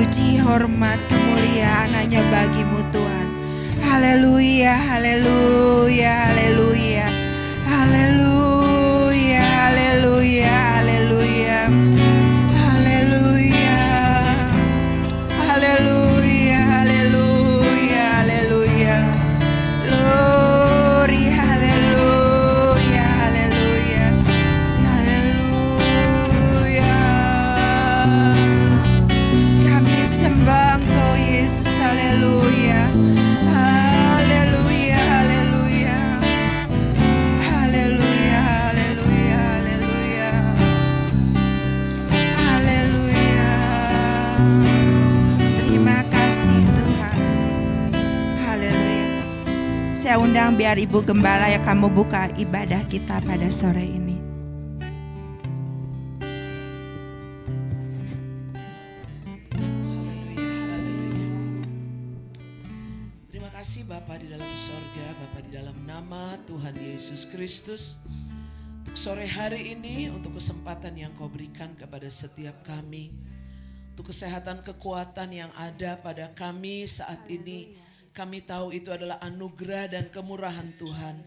puji, hormat, kemuliaan hanya bagi-Mu Tuhan. Haleluya, haleluya, haleluya, haleluya, haleluya, haleluya, haleluya, haleluya, haleluya, haleluya, glory, haleluya, haleluya, haleluya. Kami sembah Engkau Yesus, haleluya. Haleluya, haleluya. Haleluya, haleluya, haleluya. Haleluya. Terima kasih Tuhan. Haleluya. Saya undang biar Ibu Gembala ya kamu buka ibadah kita pada sore ini. Bapa di dalam sorga, Bapa di dalam nama Tuhan Yesus Kristus, untuk sore hari ini, untuk kesempatan yang Kau berikan kepada setiap kami, untuk kesehatan kekuatan yang ada pada kami saat ini, kami tahu itu adalah anugerah dan kemurahan Tuhan.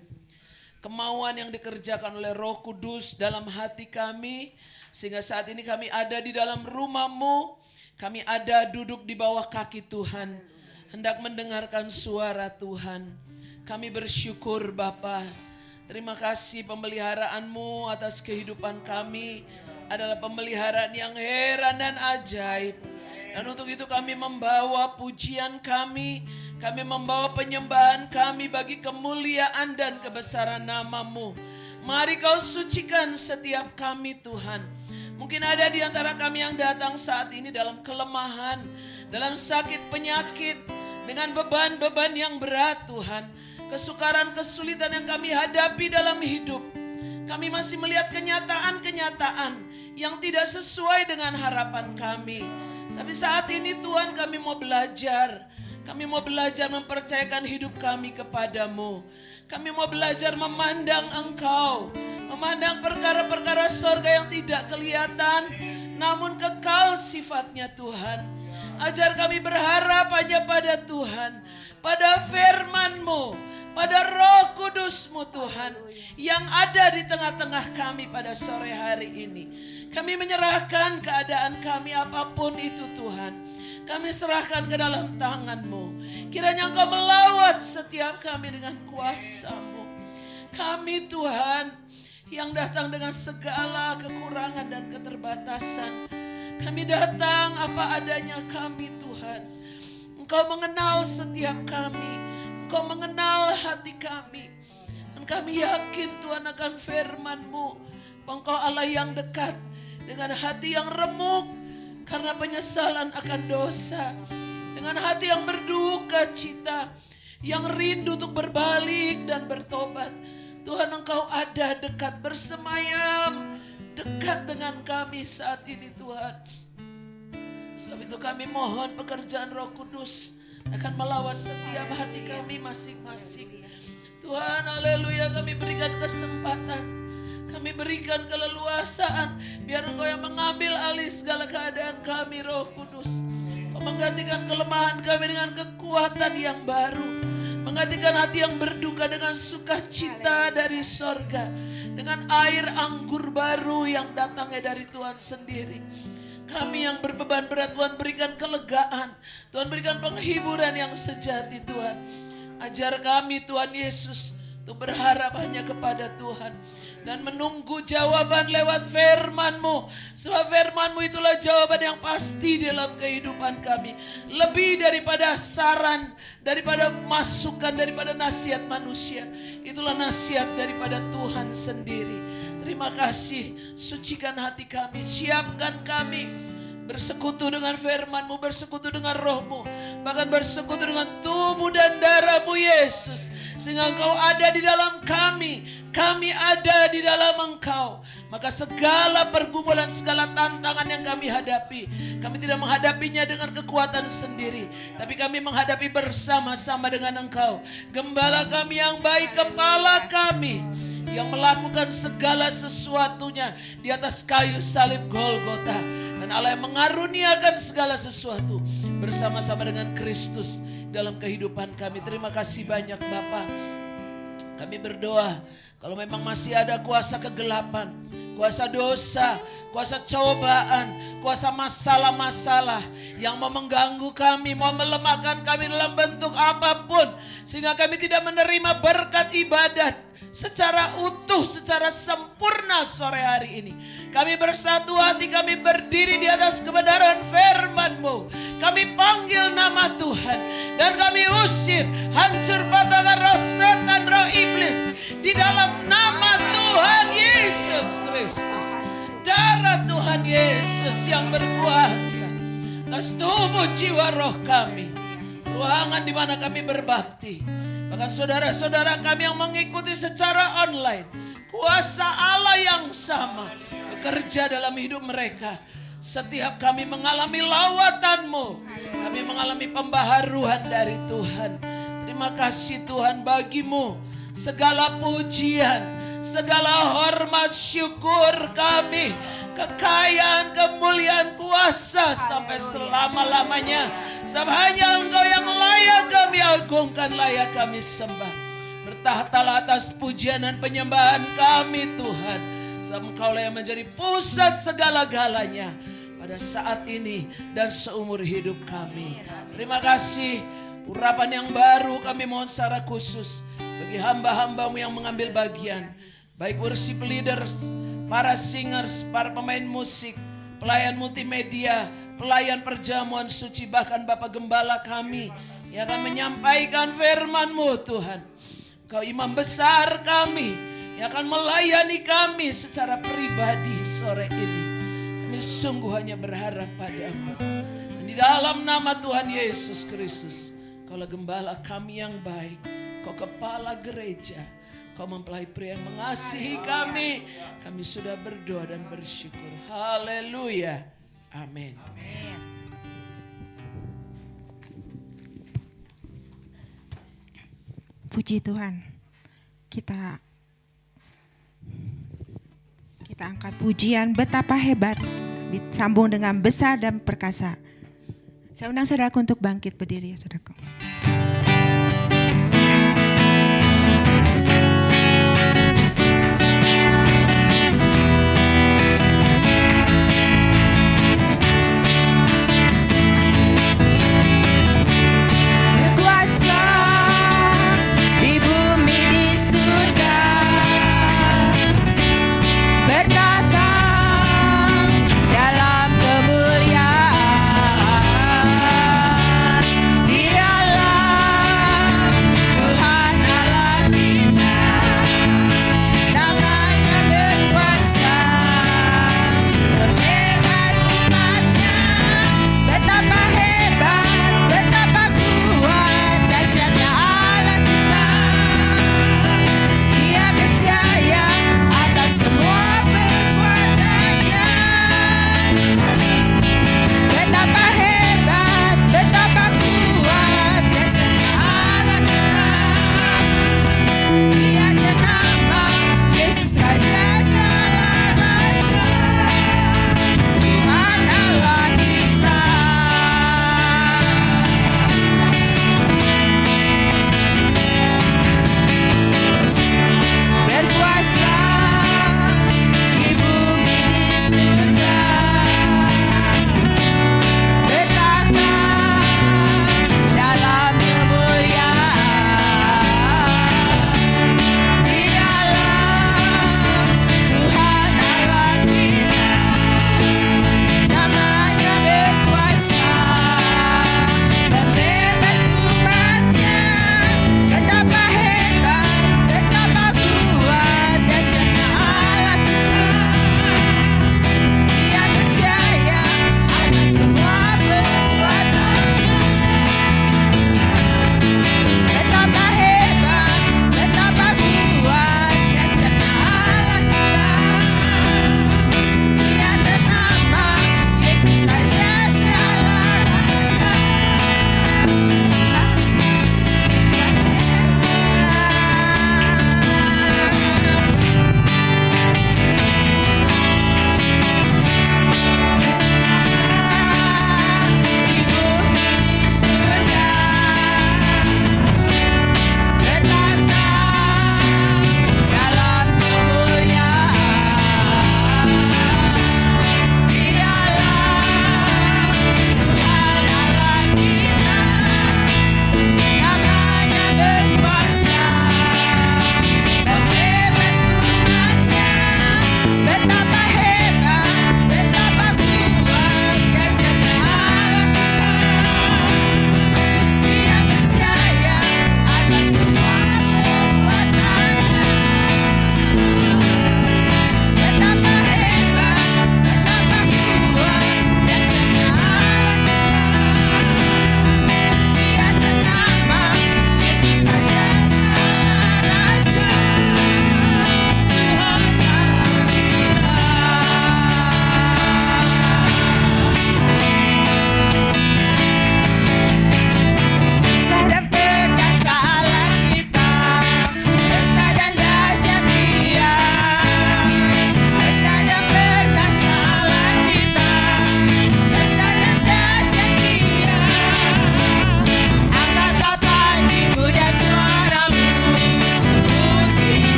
Kemauan yang dikerjakan oleh Roh Kudus dalam hati kami, sehingga saat ini kami ada di dalam rumah-Mu, kami ada duduk di bawah kaki Tuhan, hendak mendengarkan suara Tuhan. Kami bersyukur Bapa. Terima kasih pemeliharaan-Mu atas kehidupan kami adalah pemeliharaan yang heran dan ajaib. Dan untuk itu kami membawa pujian kami membawa penyembahan kami bagi kemuliaan dan kebesaran nama-Mu. Mari Kau sucikan setiap kami Tuhan. Mungkin ada di antara kami yang datang saat ini dalam kelemahan, dalam sakit penyakit, dengan beban-beban yang berat Tuhan. Kesukaran, kesulitan yang kami hadapi dalam hidup. Kami masih melihat kenyataan-kenyataan yang tidak sesuai dengan harapan kami. Tapi saat ini Tuhan kami mau belajar. Kami mau belajar mempercayakan hidup kami kepadamu. Kami mau belajar memandang Engkau. Memandang perkara-perkara sorga yang tidak kelihatan, namun kekal sifatnya Tuhan. Ajar kami berharap hanya pada Tuhan, pada firman-Mu, pada Roh Kudus-Mu Tuhan, yang ada di tengah-tengah kami pada sore hari ini. Kami menyerahkan keadaan kami apapun itu Tuhan. Kami serahkan ke dalam tangan-Mu. Kiranya Engkau melawat setiap kami dengan kuasa-Mu. Kami Tuhan, yang datang dengan segala kekurangan dan keterbatasan. Kami datang apa adanya kami Tuhan. Engkau mengenal setiap kami. Engkau mengenal hati kami. Dan kami yakin Tuhan akan firman-Mu. Engkau Allah yang dekat dengan hati yang remuk karena penyesalan akan dosa. Dengan hati yang berduka cita. Yang rindu untuk berbalik dan bertobat. Tuhan Engkau ada dekat bersemayam. Dekat dengan kami saat ini Tuhan. Sebab itu kami mohon pekerjaan Roh Kudus akan melawat setiap hati kami masing-masing. Tuhan, haleluya, kami berikan kesempatan. Kami berikan keleluasaan. Biar Engkau yang mengambil alih segala keadaan kami Roh Kudus. Kau menggantikan kelemahan kami dengan kekuatan yang baru. Menggantikan hati yang berduka dengan sukacita dari sorga. Dengan air anggur baru yang datangnya dari Tuhan sendiri. Kami yang berbeban berat Tuhan berikan kelegaan. Tuhan berikan penghiburan yang sejati Tuhan. Ajar kami Tuhan Yesus untuk berharap hanya kepada Tuhan. Dan menunggu jawaban lewat firman-Mu. Sebab firman-Mu itulah jawaban yang pasti dalam kehidupan kami. Lebih daripada saran, daripada masukan, daripada nasihat manusia. Itulah nasihat daripada Tuhan sendiri. Terima kasih, sucikan hati kami, siapkan kami. Bersekutu dengan firman-Mu, bersekutu dengan Roh-Mu. Bahkan bersekutu dengan tubuh dan darah-Mu Yesus. Sehingga Engkau ada di dalam kami. Kami ada di dalam Engkau. Maka segala pergumulan, segala tantangan yang kami hadapi. Kami tidak menghadapinya dengan kekuatan sendiri. Tapi kami menghadapi bersama-sama dengan Engkau. Gembala kami yang baik, kepala kami. Yang melakukan segala sesuatunya di atas kayu salib Golgota. Dan Allah yang mengaruniakan segala sesuatu bersama-sama dengan Kristus dalam kehidupan kami. Terima kasih banyak Bapa. Kami berdoa kalau memang masih ada kuasa kegelapan, kuasa dosa, kuasa cobaan, kuasa masalah-masalah yang mau mengganggu kami, mau melemahkan kami dalam bentuk apapun, sehingga kami tidak menerima berkat ibadat secara utuh, secara sempurna sore hari ini. Kami bersatu hati, kami berdiri di atas kebenaran firman-Mu. Kami panggil nama Tuhan dan kami usir, hancur patahkan roh setan, roh iblis di dalam nama Tuhan Yesus Kristus. Darah Tuhan Yesus yang berkuasa atas tubuh jiwa roh kami, ruangan di mana kami berbakti. Bahkan saudara-saudara kami yang mengikuti secara online, kuasa Allah yang sama bekerja dalam hidup mereka. Setiap kami mengalami lawatan-Mu, kami mengalami pembaharuan dari Tuhan. Terima kasih Tuhan, bagi-Mu segala pujian, segala hormat, syukur kami, kekayaan, kemuliaan, kuasa sampai selama-lamanya. Sebab hanya Engkau yang layak kami agungkan, layak kami sembah. Bertahtalah atas pujian dan penyembahan kami Tuhan. Sebab Engkaulah yang menjadi pusat segala-galanya pada saat ini dan seumur hidup kami. Terima kasih. Urapan yang baru kami mohon secara khusus bagi hamba-hamba-Mu yang mengambil bagian, baik worship leaders, para singers, para pemain musik, pelayan multimedia, pelayan perjamuan suci, bahkan Bapak Gembala kami yang akan menyampaikan firman-Mu Tuhan. Kau imam besar kami yang akan melayani kami secara pribadi sore ini. Kami sungguh hanya berharap pada-Mu. Dan di dalam nama Tuhan Yesus Kristus, Kaulah Gembala kami yang baik, Kau Kepala Gereja, Kau mempelai pria yang mengasihi kami. Kami sudah berdoa dan bersyukur. Haleluya. Amin. Puji Tuhan. Kita angkat pujian betapa hebat disambung dengan besar dan perkasa. Saya undang saudaraku untuk bangkit berdiri ya saudaraku. Dia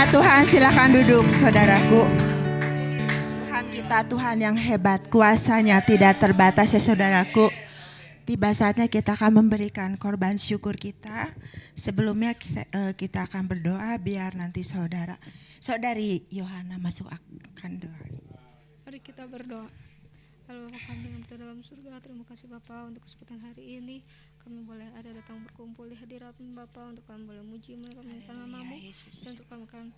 nama Tuhan, silakan duduk saudaraku. Tuhan kita Tuhan yang hebat, kuasanya tidak terbatas ya saudaraku. Tiba saatnya kita akan memberikan korban syukur kita. Sebelumnya kita akan berdoa biar nanti saudari Yohana masuk akan doa. Mari kita berdoa. Halo Bapa kami yang berada dalam surga, terima kasih Bapa untuk kesempatan hari ini. Kami boleh ada datang berkumpul di hadirat-Mu Bapa, untuk kami boleh muji memuliakan nama-Mu, dan untuk kami akan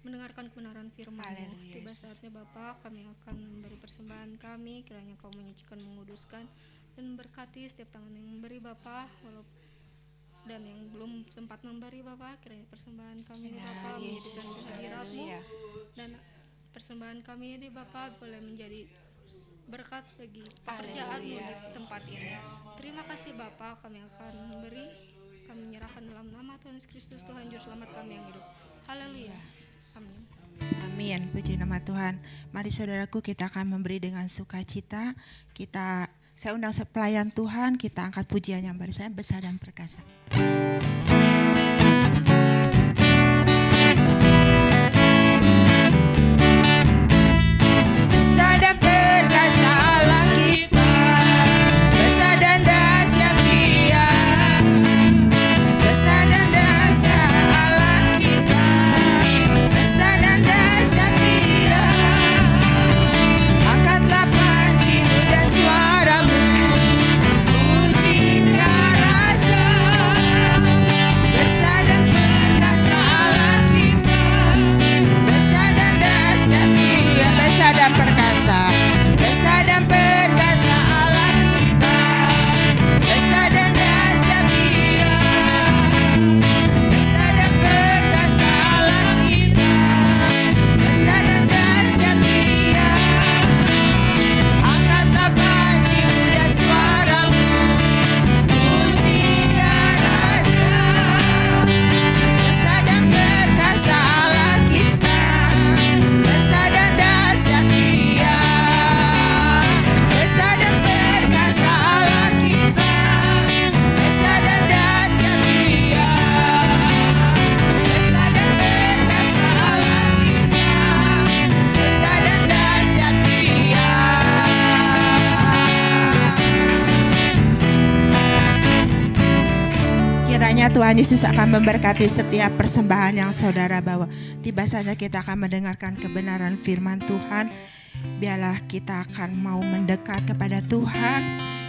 mendengarkan kebenaran firman-Mu. Tiba saatnya Bapa, kami akan memberi persembahan kami, kiranya Kau menyucikan, menguduskan, dan memberkati setiap tangan yang memberi Bapa, dan yang belum sempat memberi Bapa, kiranya persembahan kami ini Bapa menyucikan hadirat-Mu, dan persembahan kami ini Bapa boleh menjadi berkat bagi pekerjaan-Mu di tempat ini. Terima kasih Bapa, kami akan memberi, kami menyerahkan dalam nama Tuhan Yesus Kristus, Tuhan Juru Selamat kami yang hidup. Haleluya. Amin. Amin, puji nama Tuhan. Mari saudaraku, kita akan memberi dengan sukacita. Saya undang pelayan Tuhan, kita angkat pujian yang baru saya besar dan perkasa. Besar dan perkasa Allah kita, besar dan dahsyat Dia, besar dan dahsyat Allah kita, besar dan dahsyat Dia. Angkatlah pancimu dan suaramu, puji Dia Raja. Besar dan perkasa Allah kita, besar dan dahsyat Dia, besar dan perkasa, besar dan perkasa Allah kita, besar dan dahsyat Dia, besar dan perkasa Allah kita, besar dan dahsyat Dia. Angkatlah pancimu dan suaramu, puji Dia Raja. Besar dan perkasa Allah kita, besar dan dahsyat Dia, besar dan perkasa Allah kita, besar dan dahsyat Dia, besar dan perkasa Allah kita, besar dan dahsyat Dia. Kiranya Tuhan Yesus akan memberkati setiap persembahan yang saudara bawa. Tiba saja kita akan mendengarkan kebenaran firman Tuhan. Biarlah kita akan mau mendekat kepada Tuhan.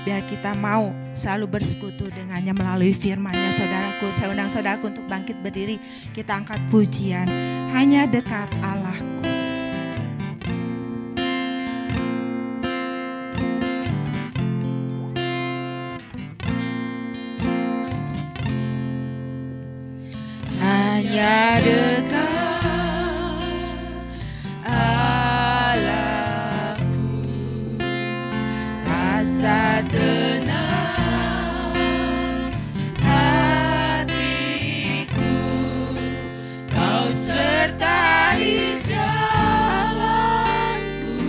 Biar kita mau selalu bersekutu dengannya melalui firman-Nya. Saudaraku, saya undang saudaraku untuk bangkit berdiri. Kita angkat pujian. Hanya dekat Allahku. Hanya dekat Allahku, rasa tenang hatiku, Kau sertai jalanku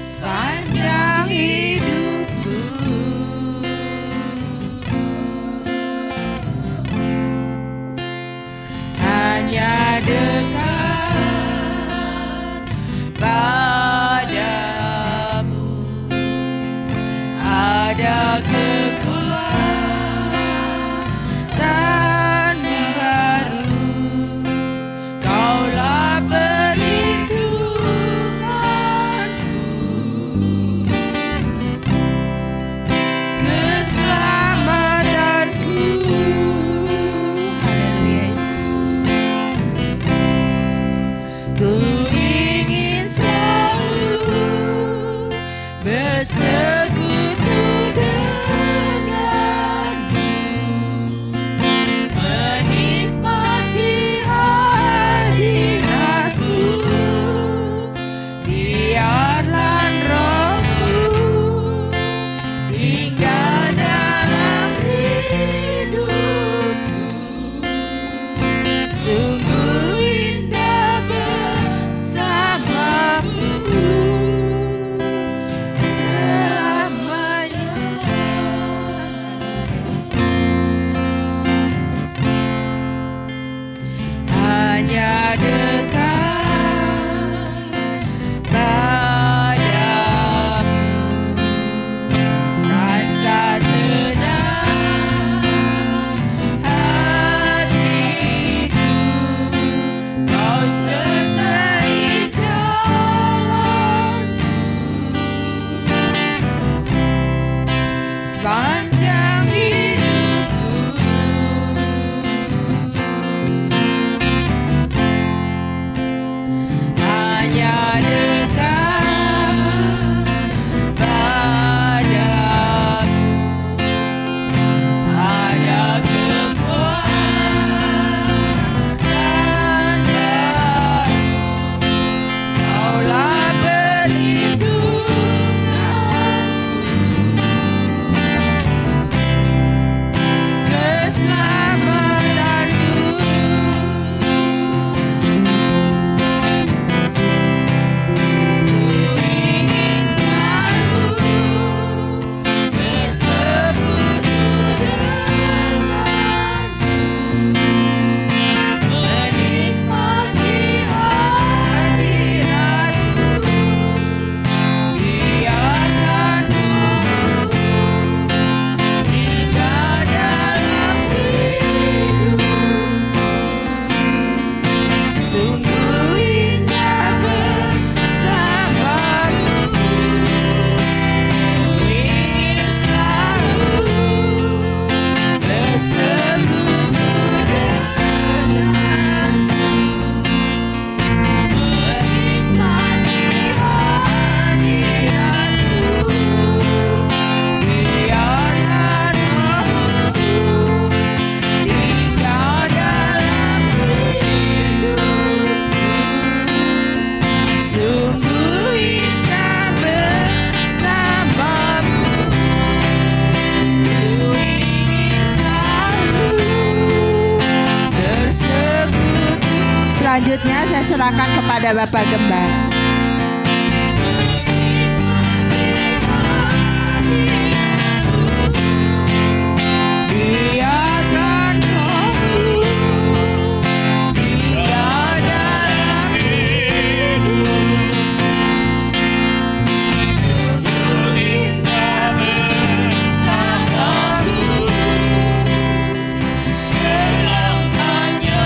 sepanjang hidupku. Hanya dekat padamu ada kekuatan baru. Kaulah perlindunganku, keselamatanku. Haleluya Yesus. Ku ingin selalu bersekutu denganmu, menikmati hadirat-Mu. Biarlah Roh-Mu tinggal dalam hidupku. Sungguh indah bersamamu. serahkan kepada Bapak Gembala. Biarkan Roh-Mu tinggal dalam hidup. Sungguh indah bersamamu selamanya. Selamanya.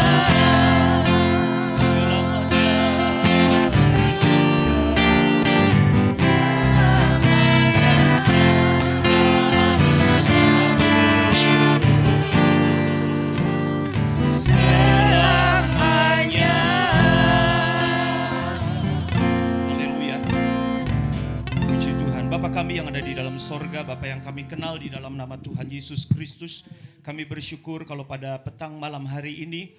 Haleluya. Puji Tuhan. Bapa kami yang ada di dalam sorga, Bapa yang kami kenal di dalam nama Tuhan Yesus Kristus, kami bersyukur kalau pada petang malam hari ini,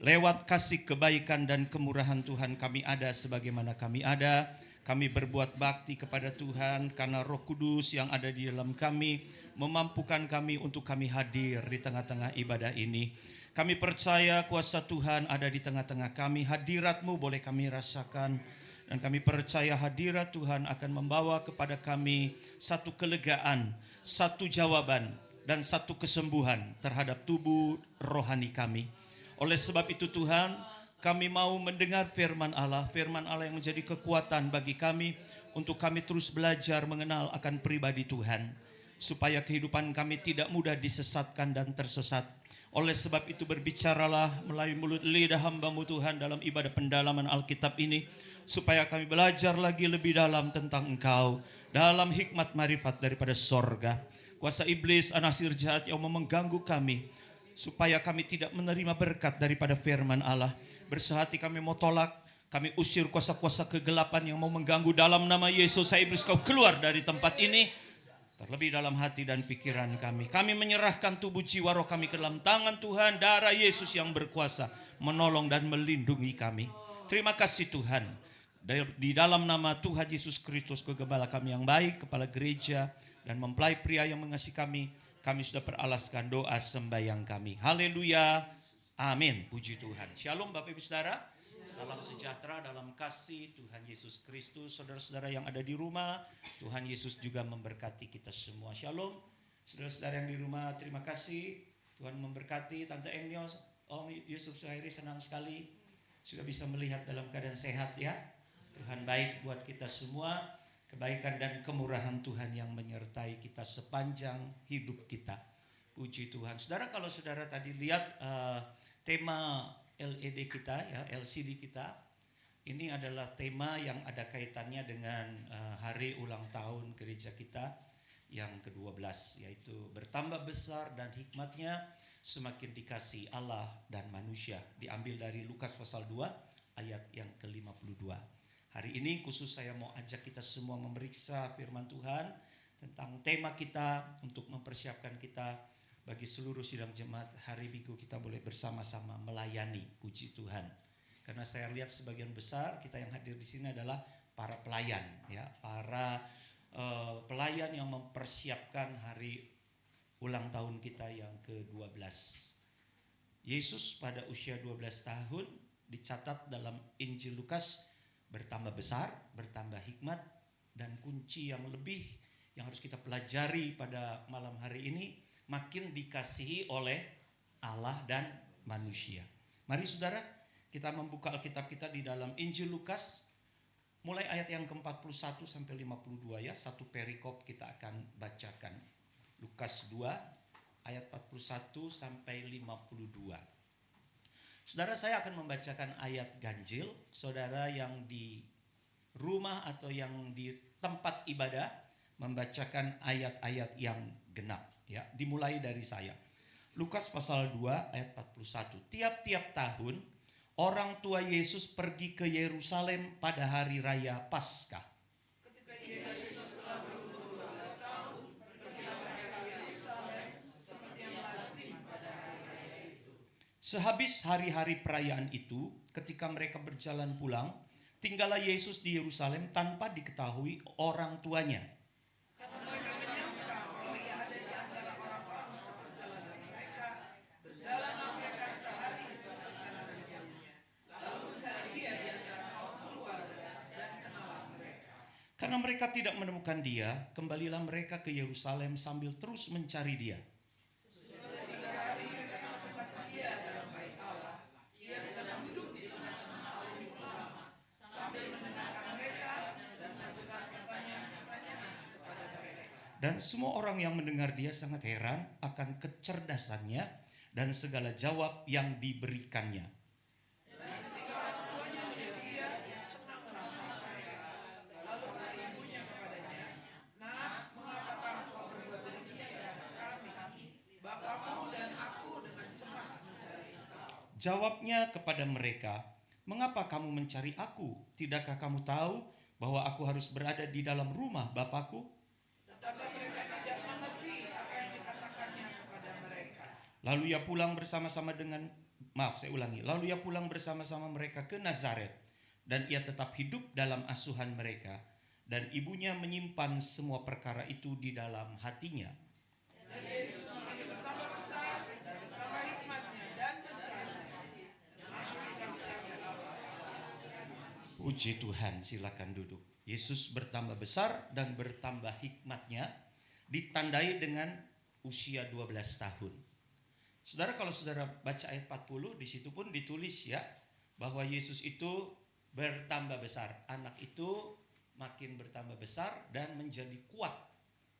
lewat kasih kebaikan dan kemurahan Tuhan kami ada sebagaimana kami ada. Kami berbuat bakti kepada Tuhan karena Roh Kudus yang ada di dalam kami memampukan kami untuk kami hadir di tengah-tengah ibadah ini. Kami percaya kuasa Tuhan ada di tengah-tengah kami. Hadirat-Mu boleh kami rasakan. Dan kami percaya hadirat Tuhan akan membawa kepada kami satu kelegaan, satu jawaban, dan satu kesembuhan terhadap tubuh rohani kami. Oleh sebab itu Tuhan, kami mau mendengar firman Allah yang menjadi kekuatan bagi kami untuk kami terus belajar mengenal akan pribadi Tuhan. Supaya kehidupan kami tidak mudah disesatkan dan tersesat. Oleh sebab itu berbicaralah melalui mulut lidah hamba-Mu Tuhan dalam ibadah pendalaman Alkitab ini. Supaya kami belajar lagi lebih dalam tentang Engkau. Dalam hikmat marifat daripada sorga. Kuasa iblis, anasir jahat yang mau mengganggu kami. Supaya kami tidak menerima berkat daripada firman Allah. Bersehati kami mau tolak. Kami usir kuasa-kuasa kegelapan yang mau mengganggu dalam nama Yesus. Saya iblis kau keluar dari tempat ini. Terlebih dalam hati dan pikiran kami. Kami menyerahkan tubuh jiwa roh kami ke dalam tangan Tuhan. Darah Yesus yang berkuasa menolong dan melindungi kami. Terima kasih Tuhan. Di dalam nama Tuhan Yesus Kristus, Kegembala kami yang baik, Kepala Gereja, dan mempelai pria yang mengasihi kami sudah beralaskan doa sembahyang kami. Haleluya. Amin. Puji Tuhan. Shalom Bapak Ibu Saudara. Salam sejahtera dalam kasih Tuhan Yesus Kristus. Saudara-saudara yang ada di rumah, Tuhan Yesus juga memberkati kita semua. Shalom. Saudara-saudara yang di rumah, terima kasih. Tuhan memberkati. Tante Enyo, Om Yusuf Suhairi, senang sekali sudah bisa melihat dalam keadaan sehat ya. Tuhan baik buat kita semua. Kebaikan dan kemurahan Tuhan yang menyertai kita sepanjang hidup kita. Puji Tuhan. Saudara, kalau saudara tadi lihat tema LED kita ya, LCD kita, ini adalah tema yang ada kaitannya dengan hari ulang tahun gereja kita yang ke-12, yaitu bertambah besar dan hikmatnya semakin dikasihi Allah dan manusia. Diambil dari Lukas pasal 2 ayat yang ke-52. Hari ini khusus saya mau ajak kita semua memeriksa firman Tuhan tentang tema kita untuk mempersiapkan kita bagi seluruh sidang jemaat hari Minggu kita boleh bersama-sama melayani. Puji Tuhan. Karena saya lihat sebagian besar kita yang hadir di sini adalah para pelayan ya, para pelayan yang mempersiapkan hari ulang tahun kita yang ke-12. Yesus pada usia 12 tahun dicatat dalam Injil Lukas bertambah besar, bertambah hikmat, dan kunci yang lebih yang harus kita pelajari pada malam hari ini, makin dikasihi oleh Allah dan manusia. Mari saudara, kita membuka Alkitab kita di dalam Injil Lukas, mulai ayat yang ke-41 sampai 52 ya, satu perikop kita akan bacakan. Lukas 2 ayat 41 sampai 52. Saudara, saya akan membacakan ayat ganjil. Saudara yang di rumah atau yang di tempat ibadah membacakan ayat-ayat yang genap ya. Dimulai dari saya. Lukas pasal 2 ayat 41. Tiap-tiap tahun orang tua Yesus pergi ke Yerusalem pada hari raya Paskah. Ketika Yesus telah berumur 12 tahun, pergilah mereka ke Yerusalem seperti yang lazim pada hari raya itu. Sehabis hari-hari perayaan itu, ketika mereka berjalan pulang, tinggallah Yesus di Yerusalem tanpa diketahui orang tuanya. Karena mereka menyangka bahwa ia ada di antara orang-orang seperjalanan mereka, berjalanlah mereka sehari seperjalanan jamnya. Lalu mencari dia di Karena mereka tidak menemukan dia, kembalilah mereka ke Yerusalem sambil terus mencari dia. Dan semua orang yang mendengar dia sangat heran akan kecerdasannya dan segala jawab yang diberikannya. Jawabnya kepada mereka, "Mengapa kamu mencari aku? Tidakkah kamu tahu bahwa aku harus berada di dalam rumah Bapakku?" Lalu ia pulang bersama-sama Lalu ia pulang bersama-sama mereka ke Nazaret, dan ia tetap hidup dalam asuhan mereka, dan ibunya menyimpan semua perkara itu di dalam hatinya. Puji Tuhan, silakan duduk. Yesus bertambah besar dan bertambah hikmatnya, ditandai dengan usia 12 tahun. Saudara, kalau saudara baca ayat 40, di situ pun ditulis ya, bahwa Yesus itu bertambah besar. Anak itu makin bertambah besar dan menjadi kuat,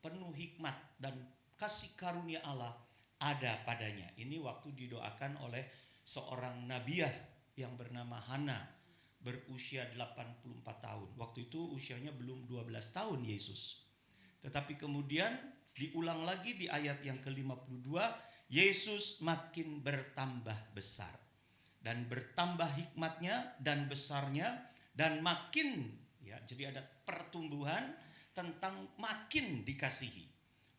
penuh hikmat dan kasih karunia Allah ada padanya. Ini waktu didoakan oleh seorang nabiah yang bernama Hana, berusia 84 tahun. Waktu itu usianya belum 12 tahun Yesus. Tetapi kemudian diulang lagi di ayat yang ke-52, Yesus makin bertambah besar dan bertambah hikmatnya dan besarnya dan makin, ya, jadi ada pertumbuhan tentang makin dikasihi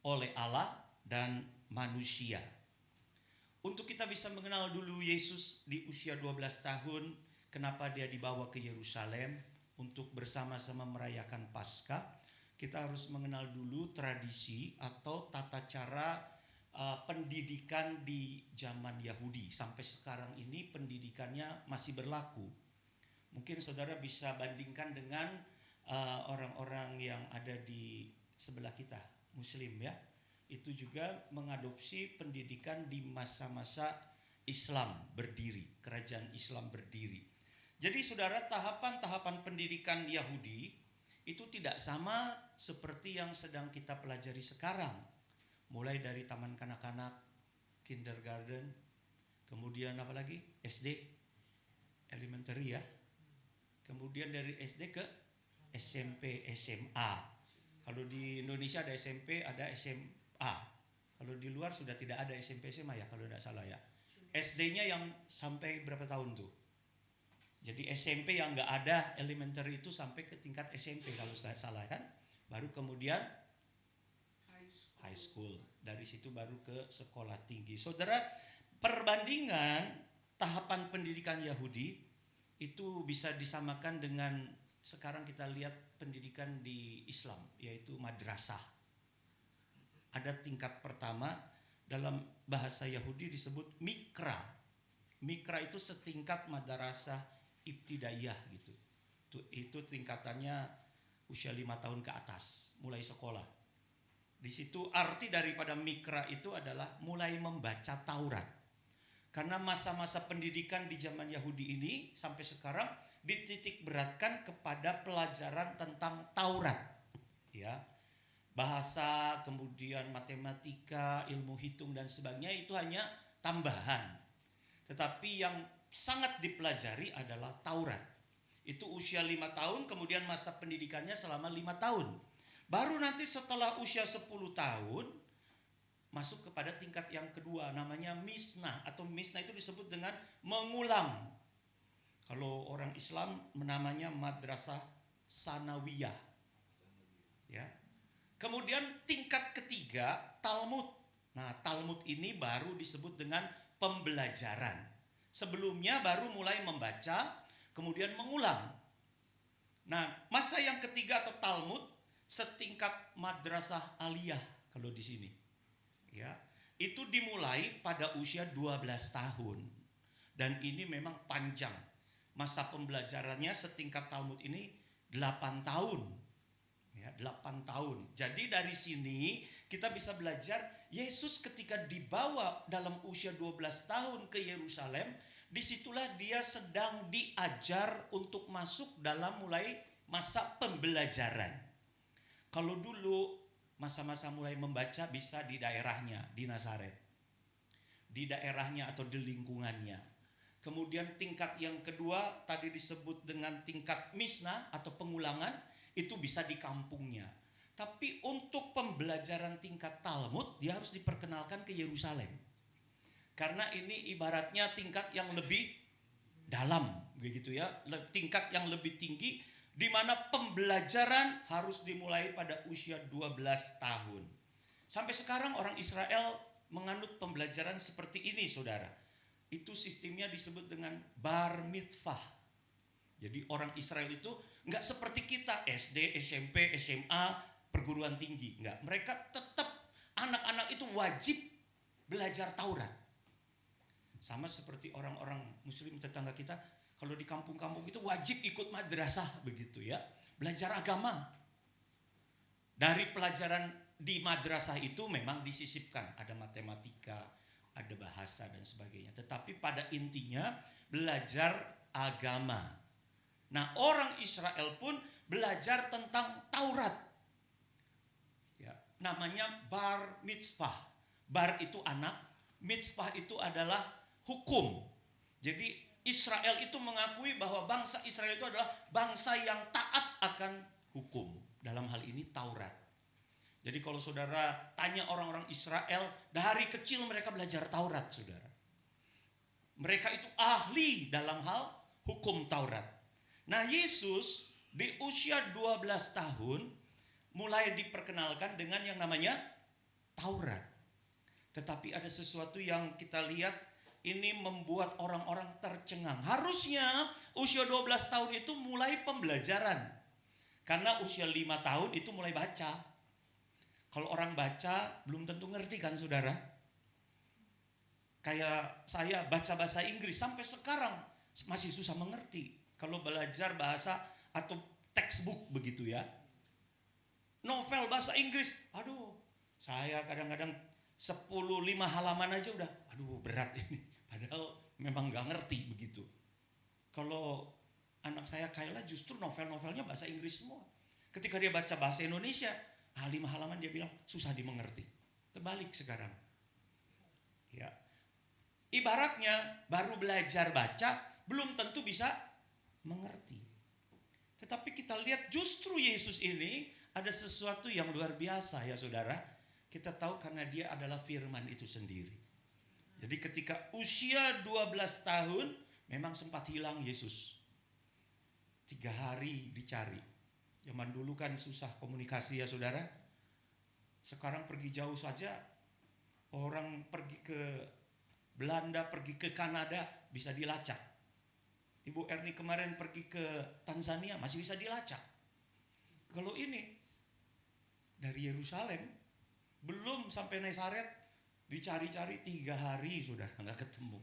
oleh Allah dan manusia. Untuk kita bisa mengenal dulu Yesus di usia 12 tahun, kenapa dia dibawa ke Yerusalem untuk bersama-sama merayakan Paskah, kita harus mengenal dulu tradisi atau tata cara pendidikan di zaman Yahudi. Sampai sekarang ini pendidikannya masih berlaku. Mungkin saudara bisa bandingkan dengan orang-orang yang ada di sebelah kita, Muslim ya. Itu juga mengadopsi pendidikan di masa-masa Islam berdiri, kerajaan Islam berdiri. Jadi saudara, tahapan-tahapan pendidikan Yahudi itu tidak sama seperti yang sedang kita pelajari sekarang. Mulai dari taman kanak-kanak, kindergarten, kemudian apa lagi? SD, elementary ya. Kemudian dari SD ke SMP, SMA. Kalau di Indonesia ada SMP, ada SMA. Kalau di luar sudah tidak ada SMP, SMA ya, kalau tidak salah ya. SD-nya yang sampai berapa tahun tuh? Jadi SMP yang nggak ada elementary itu sampai ke tingkat SMP kalau tidak salah kan. Baru kemudian high school. Dari situ baru ke sekolah tinggi. Saudara, perbandingan tahapan pendidikan Yahudi itu bisa disamakan dengan sekarang kita lihat pendidikan di Islam, yaitu madrasah. Ada tingkat pertama, dalam bahasa Yahudi disebut mikra. Mikra itu setingkat madrasah ibtidaiyah gitu. Itu tingkatannya usia 5 tahun ke atas, mulai sekolah. Di situ arti daripada mikra itu adalah mulai membaca Taurat. Karena masa-masa pendidikan di zaman Yahudi ini sampai sekarang dititik beratkan kepada pelajaran tentang Taurat. Ya. Bahasa, kemudian matematika, ilmu hitung dan sebagainya itu hanya tambahan. Tetapi yang sangat dipelajari adalah Taurat. Itu usia 5 tahun, kemudian masa pendidikannya selama 5 tahun. Baru nanti setelah usia 10 tahun masuk kepada tingkat yang kedua, namanya misnah, atau misnah itu disebut dengan mengulang. Kalau orang Islam namanya madrasah sanawiyah. Ya. Kemudian tingkat ketiga Talmud. Nah, Talmud ini baru disebut dengan pembelajaran. Sebelumnya baru mulai membaca, kemudian mengulang. Nah, masa yang ketiga atau Talmud setingkat madrasah aliyah kalau di sini. Ya, itu dimulai pada usia 12 tahun. Dan ini memang panjang. Masa pembelajarannya setingkat Talmud ini 8 tahun. Ya, 8 tahun. Jadi dari sini kita bisa belajar Yesus ketika dibawa dalam usia 12 tahun ke Yerusalem, disitulah dia sedang diajar untuk masuk dalam mulai masa pembelajaran. Kalau dulu masa-masa mulai membaca bisa di daerahnya, di Nazaret, di daerahnya atau di lingkungannya. Kemudian tingkat yang kedua tadi disebut dengan tingkat misnah atau pengulangan, itu bisa di kampungnya. Tapi untuk pembelajaran tingkat Talmud dia harus diperkenalkan ke Yerusalem. Karena ini ibaratnya tingkat yang lebih dalam, begitu ya, tingkat yang lebih tinggi, di mana pembelajaran harus dimulai pada usia 12 tahun. Sampai sekarang orang Israel menganut pembelajaran seperti ini, saudara. Itu sistemnya disebut dengan bar mitzvah. Jadi orang Israel itu nggak seperti kita SD, SMP, SMA, perguruan tinggi. Nggak. Mereka tetap anak-anak itu wajib belajar Taurat. Sama seperti orang-orang Muslim tetangga kita, kalau di kampung-kampung itu wajib ikut madrasah begitu ya, belajar agama. Dari pelajaran di madrasah itu memang disisipkan, ada matematika, ada bahasa dan sebagainya. Tetapi pada intinya belajar agama. Nah, orang Israel pun belajar tentang Taurat. Ya, namanya bar mitzvah. Bar itu anak, mitzvah itu adalah hukum. Jadi Israel itu mengakui bahwa bangsa Israel itu adalah bangsa yang taat akan hukum. Dalam hal ini Taurat. Jadi kalau saudara tanya orang-orang Israel, dari kecil mereka belajar Taurat, saudara. Mereka itu ahli dalam hal hukum Taurat. Nah, Yesus di usia 12 tahun mulai diperkenalkan dengan yang namanya Taurat. Tetapi ada sesuatu yang kita lihat ini membuat orang-orang tercengang. Harusnya usia 12 tahun itu mulai pembelajaran. Karena usia 5 tahun itu mulai baca. Kalau orang baca belum tentu ngerti kan, saudara? Kayak saya baca bahasa Inggris sampai sekarang masih susah mengerti. Kalau belajar bahasa atau textbook begitu ya. Novel bahasa Inggris, aduh, saya kadang-kadang 5 halaman aja udah, aduh berat ini. Padahal memang gak ngerti begitu. Kalau anak saya Kayla justru novel-novelnya bahasa Inggris semua. Ketika dia baca bahasa Indonesia, 5 halaman dia bilang susah dimengerti. Terbalik sekarang. Ya. Ibaratnya baru belajar baca belum tentu bisa mengerti. Tetapi kita lihat justru Yesus ini ada sesuatu yang luar biasa ya saudara. Kita tahu karena dia adalah firman itu sendiri. Jadi ketika usia 12 tahun memang sempat hilang Yesus. 3 hari dicari. Zaman dulu kan susah komunikasi ya saudara. Sekarang pergi jauh saja. Orang pergi ke Belanda, pergi ke Kanada bisa dilacak. Ibu Erni kemarin pergi ke Tanzania masih bisa dilacak. Kalau ini dari Yerusalem belum sampai Nazaret dicari-cari 3 hari sudah nggak ketemu.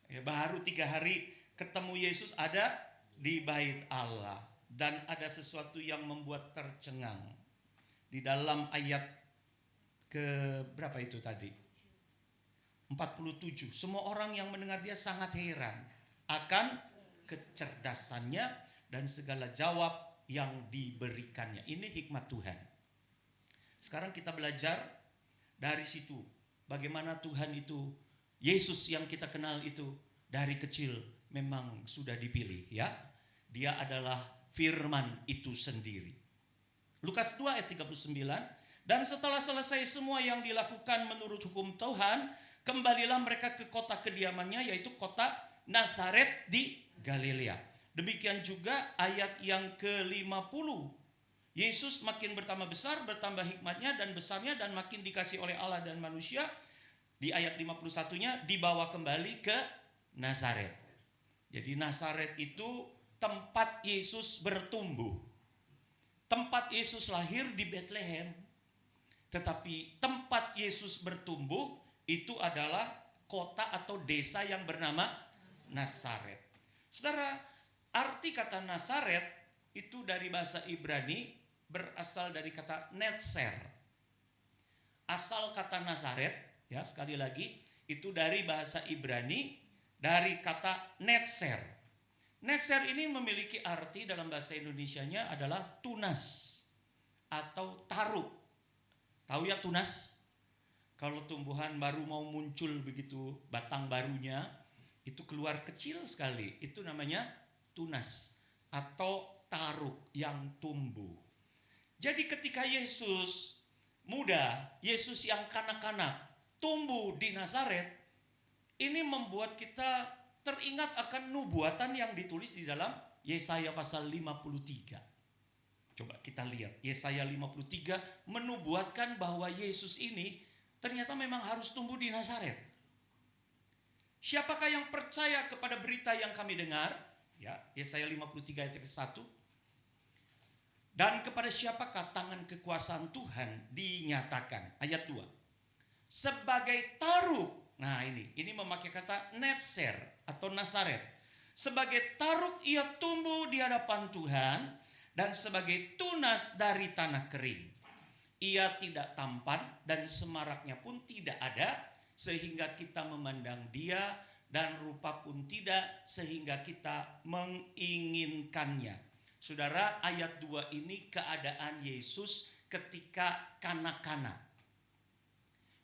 Ya, baru 3 hari ketemu Yesus ada di bait Allah. Dan ada sesuatu yang membuat tercengang. Di dalam ayat ke berapa itu tadi? 47. Semua orang yang mendengar dia sangat heran akan kecerdasannya dan segala jawab yang diberikannya. Ini hikmat Tuhan. Sekarang kita belajar dari situ. Bagaimana Tuhan itu, Yesus yang kita kenal itu dari kecil memang sudah dipilih ya. Dia adalah firman itu sendiri. Lukas 2 ayat 39. Dan setelah selesai semua yang dilakukan menurut hukum Tuhan, kembalilah mereka ke kota kediamannya, yaitu kota Nazaret di Galilea. Demikian juga ayat yang ke-50. Yesus makin bertambah besar, bertambah hikmatnya dan besarnya, dan makin dikasih oleh Allah dan manusia. Di ayat 51-nya dibawa kembali ke Nazaret. Jadi Nazaret itu tempat Yesus bertumbuh. Tempat Yesus lahir di Bethlehem. Tetapi tempat Yesus bertumbuh itu adalah kota atau desa yang bernama Nazaret. Saudara, arti kata Nazaret itu dari bahasa Ibrani berasal dari kata netzer. Asal kata Nazaret, ya sekali lagi, itu dari bahasa Ibrani, dari kata netzer. Netzer ini memiliki arti dalam bahasa Indonesianya adalah tunas atau taruk. Tahu ya tunas? Kalau tumbuhan baru mau muncul begitu, batang barunya itu keluar kecil sekali. Itu namanya tunas atau taruk yang tumbuh. Jadi ketika Yesus muda, Yesus yang kanak-kanak tumbuh di Nazaret, ini membuat kita teringat akan nubuatan yang ditulis di dalam Yesaya pasal 53. Coba kita lihat, Yesaya 53 menubuatkan bahwa Yesus ini ternyata memang harus tumbuh di Nazaret. Siapakah yang percaya kepada berita yang kami dengar? Ya, Yesaya 53 ayat 1. Dan kepada siapakah tangan kekuasaan Tuhan dinyatakan? Ayat 2. Sebagai taruk. Nah ini memakai kata netzer atau Nazaret. Sebagai taruk ia tumbuh di hadapan Tuhan dan sebagai tunas dari tanah kering. Ia tidak tampan dan semaraknya pun tidak ada sehingga kita memandang dia, dan rupa pun tidak sehingga kita menginginkannya. Saudara, ayat 2 ini keadaan Yesus ketika kanak-kanak.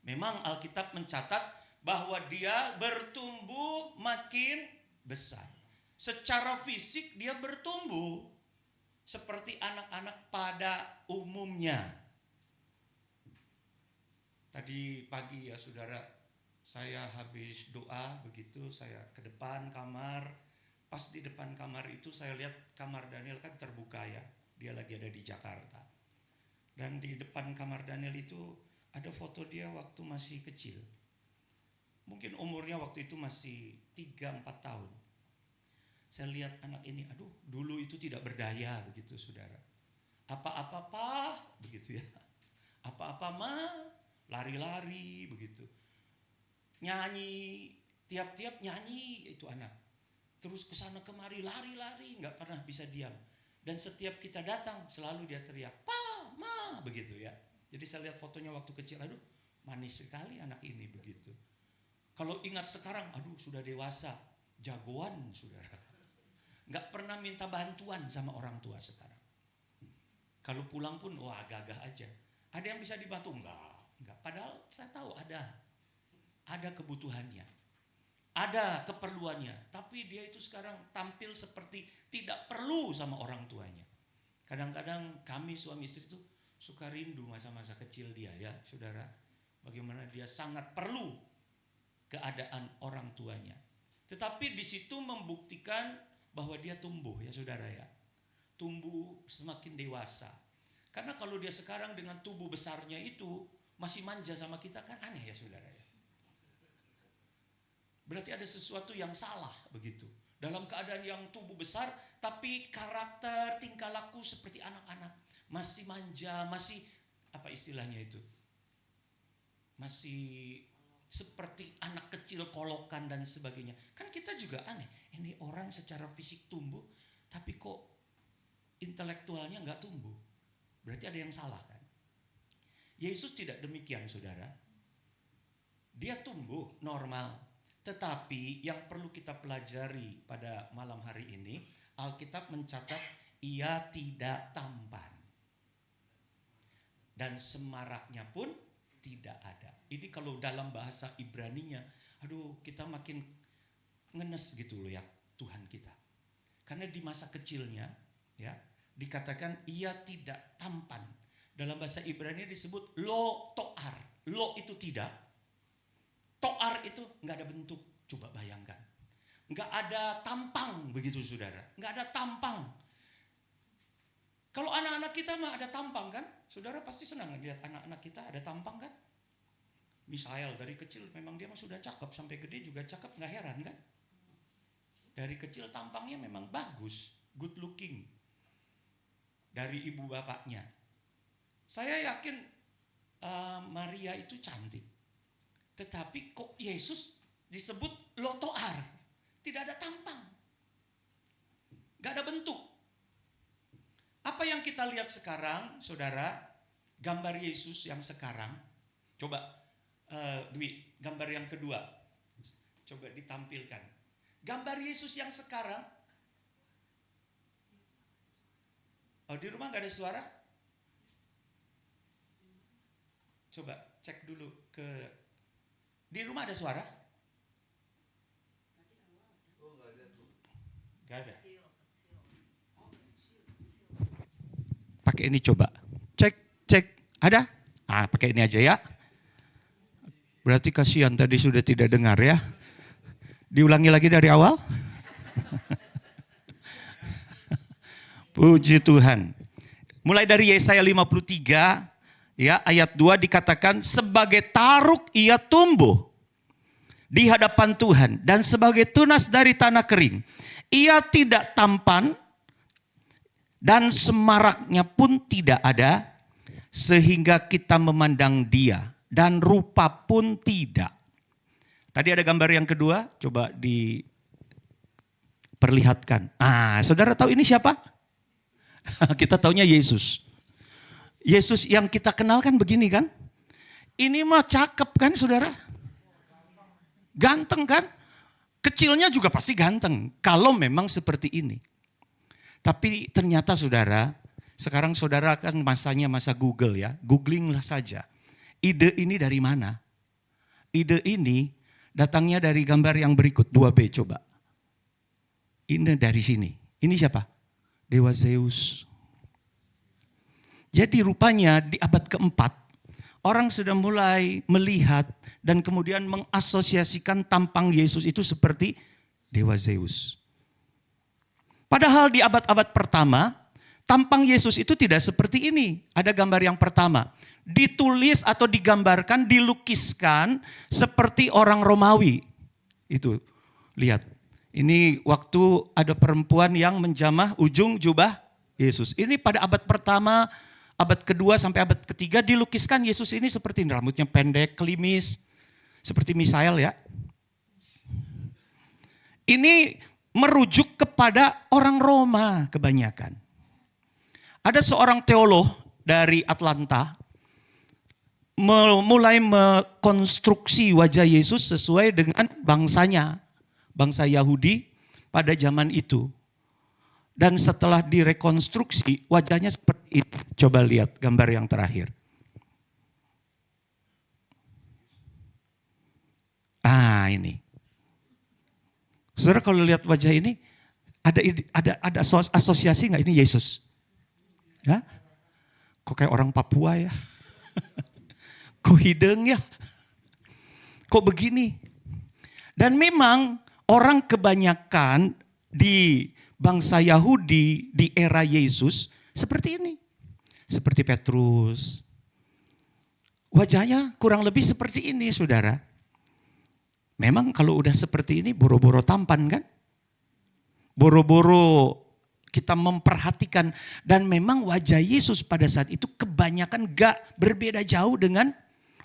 Memang Alkitab mencatat bahwa dia bertumbuh makin besar. Secara fisik dia bertumbuh seperti anak-anak pada umumnya. Tadi pagi ya saudara, saya habis doa begitu, saya ke depan kamar. Pas di depan kamar itu saya lihat kamar Daniel kan terbuka ya. Dia lagi ada di Jakarta. Dan di depan kamar Daniel itu ada foto dia waktu masih kecil. Mungkin umurnya waktu itu masih 3-4 tahun. Saya lihat anak ini, aduh dulu itu tidak berdaya begitu saudara. Apa-apa pak, begitu ya. Apa-apa ma, lari-lari begitu, nyanyi, tiap-tiap nyanyi itu anak, terus kesana kemari lari-lari, nggak pernah bisa diam. Dan setiap kita datang selalu dia teriak pa, ma, begitu ya. Jadi saya lihat fotonya waktu kecil, aduh manis sekali anak ini begitu. Kalau ingat sekarang, aduh sudah dewasa, jagoan saudara, nggak pernah minta bantuan sama orang tua sekarang. Kalau pulang pun wah gagah aja. Ada yang bisa dibantu? Enggak. Padahal saya tahu ada kebutuhannya, ada keperluannya, tapi dia itu sekarang tampil seperti tidak perlu sama orang tuanya. Kadang-kadang kami suami istri itu suka rindu masa-masa kecil dia ya saudara, bagaimana dia sangat perlu keadaan orang tuanya. Tetapi di situ membuktikan bahwa dia tumbuh ya saudara ya, tumbuh semakin dewasa. Karena kalau dia sekarang dengan tubuh besarnya itu masih manja sama kita kan aneh ya saudara ya. Berarti ada sesuatu yang salah begitu. Dalam keadaan yang tubuh besar tapi karakter tingkah laku seperti anak-anak. Masih manja, masih apa istilahnya itu? Masih seperti anak kecil kolokan dan sebagainya. Kan kita juga aneh. Ini orang secara fisik tumbuh tapi kok intelektualnya nggak tumbuh. Berarti ada yang salah kan? Yesus tidak demikian saudara. Dia tumbuh normal. Tetapi yang perlu kita pelajari pada malam hari ini, Alkitab mencatat ia tidak tampan. Dan semaraknya pun tidak ada. Ini kalau dalam bahasa Ibraninya, aduh kita makin ngenes gitu loh ya Tuhan kita. Karena di masa kecilnya ya dikatakan ia tidak tampan. Dalam bahasa Ibrani disebut lo to'ar. Lo itu tidak. To'ar itu nggak ada bentuk. Coba bayangkan. Nggak ada tampang begitu saudara. Nggak ada tampang. Kalau anak-anak kita mah ada tampang kan. Saudara pasti senang lihat anak-anak kita ada tampang kan. Misael dari kecil memang dia mah sudah cakep. Sampai gede juga cakep, nggak heran kan. Dari kecil tampangnya memang bagus. Good looking. Dari ibu bapaknya. Saya yakin Maria itu cantik. Tetapi kok Yesus disebut lotoar. Tidak ada tampang. Gak ada bentuk. Apa Apa yang kita lihat sekarang, saudara, gambar Yesus yang sekarang. Coba, Dwi, gambar yang kedua. Coba ditampilkan. Gambar Yesus yang sekarang. Oh, di rumah gak ada suara? Coba cek dulu ke... Di rumah ada suara? Gak ada. Pakai ini coba. Cek. Ada? Pakai ini aja ya. Berarti kasihan tadi sudah tidak dengar ya. Diulangi lagi dari awal. Puji Tuhan. Mulai dari Yesaya 53 ya, ayat 2 dikatakan sebagai taruk ia tumbuh di hadapan Tuhan dan sebagai tunas dari tanah kering. Ia tidak tampan dan semaraknya pun tidak ada sehingga kita memandang dia dan rupa pun tidak. Tadi ada gambar yang kedua, coba diperlihatkan. Saudara tahu ini siapa? Kita taunya Yesus. Yesus yang kita kenal kan begini kan? Ini mah cakep kan saudara? Ganteng kan? Kecilnya juga pasti ganteng. Kalau memang seperti ini. Tapi ternyata saudara, sekarang saudara kan masanya masa Google ya. Googlinglah saja. Ide ini dari mana? Ide ini datangnya dari gambar yang berikut, 2B coba. Ini dari sini. Ini siapa? Dewa Zeus. Jadi rupanya di abad keempat, orang sudah mulai melihat dan kemudian mengasosiasikan tampang Yesus itu seperti Dewa Zeus. Padahal di abad-abad pertama, tampang Yesus itu tidak seperti ini. Ada gambar yang pertama. Ditulis atau digambarkan, dilukiskan seperti orang Romawi. Itu, lihat. Ini waktu ada perempuan yang menjamah ujung jubah Yesus. Ini pada abad pertama, abad kedua sampai abad ketiga dilukiskan Yesus ini seperti ini. Rambutnya pendek, klimis. Seperti Misael ya. Ini merujuk kepada orang Roma kebanyakan. Ada seorang teolog dari Atlanta mulai mengkonstruksi wajah Yesus sesuai dengan bangsanya, bangsa Yahudi pada zaman itu. Dan setelah direkonstruksi wajahnya seperti ini. Coba lihat gambar yang terakhir. Ini. Saudara kalau lihat wajah ini ada asosiasi nggak ini Yesus? Ya? Kok kayak orang Papua ya? Kok hidung ya? Kok begini? Dan memang orang kebanyakan di bangsa Yahudi di era Yesus seperti ini. Seperti Petrus. Wajahnya kurang lebih seperti ini saudara. Memang kalau udah seperti ini boro-boro tampan kan? Boro-boro kita memperhatikan. Dan memang wajah Yesus pada saat itu kebanyakan gak berbeda jauh dengan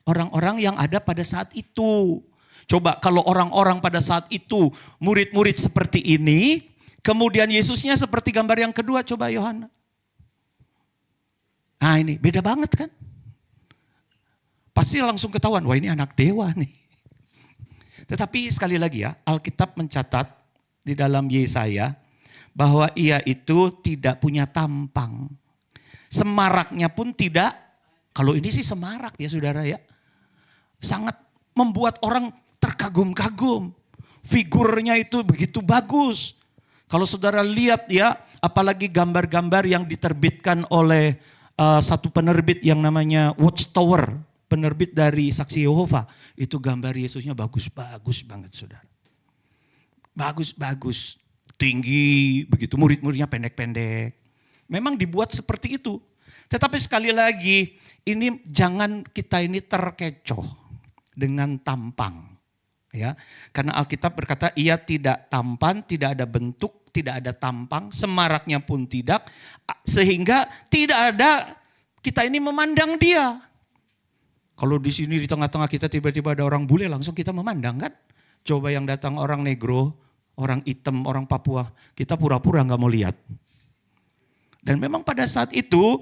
orang-orang yang ada pada saat itu. Coba kalau orang-orang pada saat itu murid-murid seperti ini. Kemudian Yesusnya seperti gambar yang kedua, coba Yohana. Ini beda banget kan? Pasti langsung ketahuan, wah ini anak dewa nih. Tetapi sekali lagi ya, Alkitab mencatat di dalam Yesaya bahwa ia itu tidak punya tampang. Semaraknya pun tidak, kalau ini sih semarak ya saudara ya. Sangat membuat orang terkagum-kagum. Figurnya itu begitu bagus. Kalau saudara lihat ya, apalagi gambar-gambar yang diterbitkan oleh satu penerbit yang namanya Watchtower. Penerbit dari Saksi Yehova. Itu gambar Yesusnya bagus-bagus banget saudara. Bagus-bagus. Tinggi, begitu murid-muridnya pendek-pendek. Memang dibuat seperti itu. Tetapi sekali lagi, ini jangan kita ini terkecoh dengan tampang. Ya, karena Alkitab berkata ia tidak tampan, tidak ada bentuk, tidak ada tampang, semaraknya pun tidak. Sehingga tidak ada kita ini memandang dia. Kalau di sini di tengah-tengah kita tiba-tiba ada orang bule langsung kita memandang kan. Coba yang datang orang negro, orang hitam, orang Papua, kita pura-pura gak mau lihat. Dan memang pada saat itu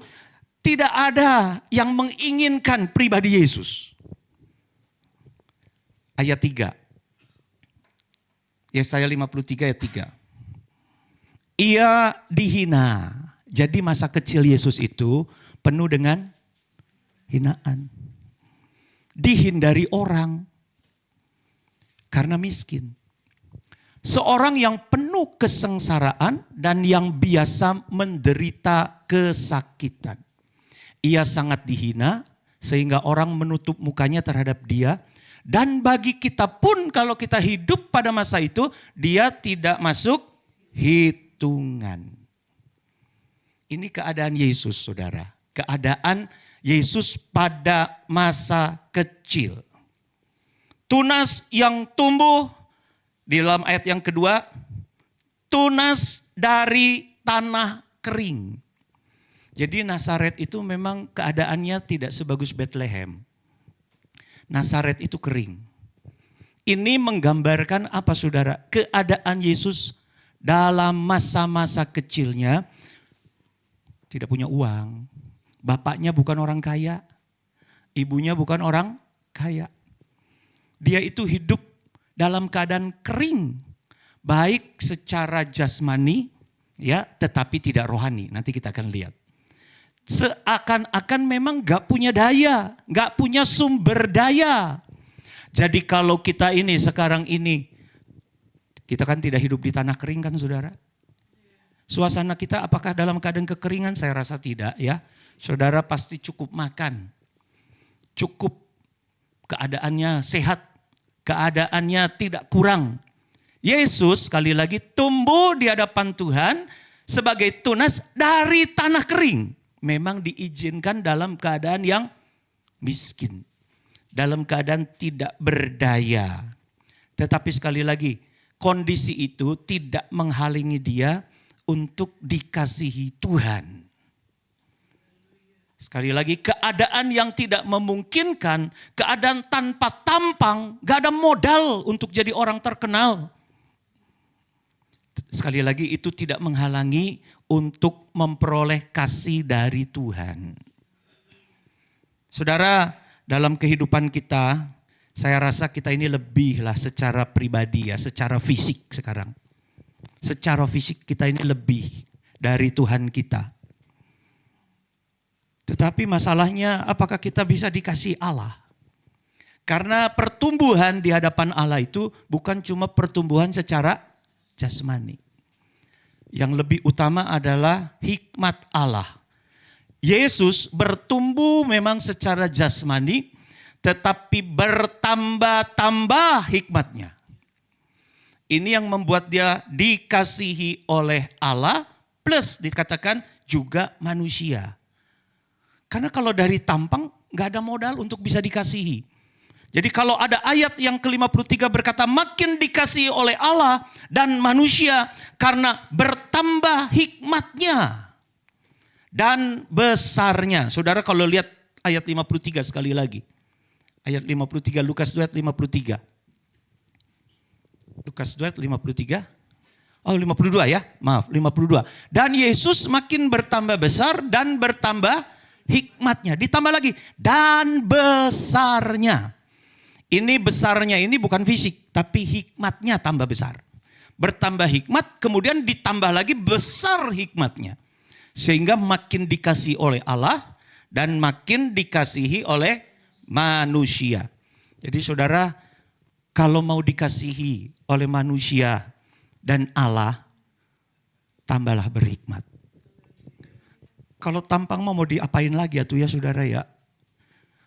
tidak ada yang menginginkan pribadi Yesus. Ayat 3. Yesaya 53 ayat 3. Ia dihina. Jadi masa kecil Yesus itu penuh dengan hinaan. Dihindari orang karena miskin. Seorang yang penuh kesengsaraan dan yang biasa menderita kesakitan. Ia sangat dihina sehingga orang menutup mukanya terhadap dia. Dan bagi kita pun kalau kita hidup pada masa itu, dia tidak masuk hitungan. Ini keadaan Yesus, saudara. Keadaan Yesus pada masa kecil. Tunas yang tumbuh, di dalam ayat yang kedua, tunas dari tanah kering. Jadi Nazaret itu memang keadaannya tidak sebagus Bethlehem. Nazaret itu kering. Ini menggambarkan apa saudara? Keadaan Yesus dalam masa-masa kecilnya tidak punya uang. Bapaknya bukan orang kaya. Ibunya bukan orang kaya. Dia itu hidup dalam keadaan kering. Baik secara jasmani, ya, tetapi tidak rohani. Nanti kita akan lihat. Seakan-akan memang gak punya daya, gak punya sumber daya. Jadi kalau kita ini sekarang ini, kita kan tidak hidup di tanah kering kan saudara? Suasana kita apakah dalam keadaan kekeringan? Saya rasa tidak ya. Saudara pasti cukup makan, cukup keadaannya sehat, keadaannya tidak kurang. Yesus sekali lagi tumbuh di hadapan Tuhan sebagai tunas dari tanah kering. Memang diizinkan dalam keadaan yang miskin. Dalam keadaan tidak berdaya. Tetapi sekali lagi, kondisi itu tidak menghalangi dia untuk dikasihi Tuhan. Sekali lagi, keadaan yang tidak memungkinkan, keadaan tanpa tampang, gak ada modal untuk jadi orang terkenal. Sekali lagi, itu tidak menghalangi untuk memperoleh kasih dari Tuhan. Saudara, dalam kehidupan kita, saya rasa kita ini lebih lah secara pribadi ya, secara fisik sekarang. Secara fisik kita ini lebih dari Tuhan kita. Tetapi masalahnya apakah kita bisa dikasih Allah? Karena pertumbuhan di hadapan Allah itu bukan cuma pertumbuhan secara jasmani. Yang lebih utama adalah hikmat Allah. Yesus bertumbuh memang secara jasmani, tetapi bertambah-tambah hikmatnya. Ini yang membuat dia dikasihi oleh Allah, plus dikatakan juga manusia. Karena kalau dari tampang gak ada modal untuk bisa dikasihi. Jadi kalau ada ayat yang ke-53 berkata makin dikasihi oleh Allah dan manusia karena bertambah hikmatnya dan besarnya. Saudara kalau lihat ayat 53 sekali lagi. Ayat 53, Lukas 2 ayat 53. Lukas 2 ayat 53. Oh 52 ya, maaf 52. Dan Yesus makin bertambah besar dan bertambah hikmatnya. Ditambah lagi, dan besarnya. Ini besarnya ini bukan fisik, tapi hikmatnya tambah besar. Bertambah hikmat, kemudian ditambah lagi besar hikmatnya. Sehingga makin dikasihi oleh Allah dan makin dikasihi oleh manusia. Jadi saudara, kalau mau dikasihi oleh manusia dan Allah, tambahlah berhikmat. Kalau tampang mau diapain lagi ya tuh ya saudara ya.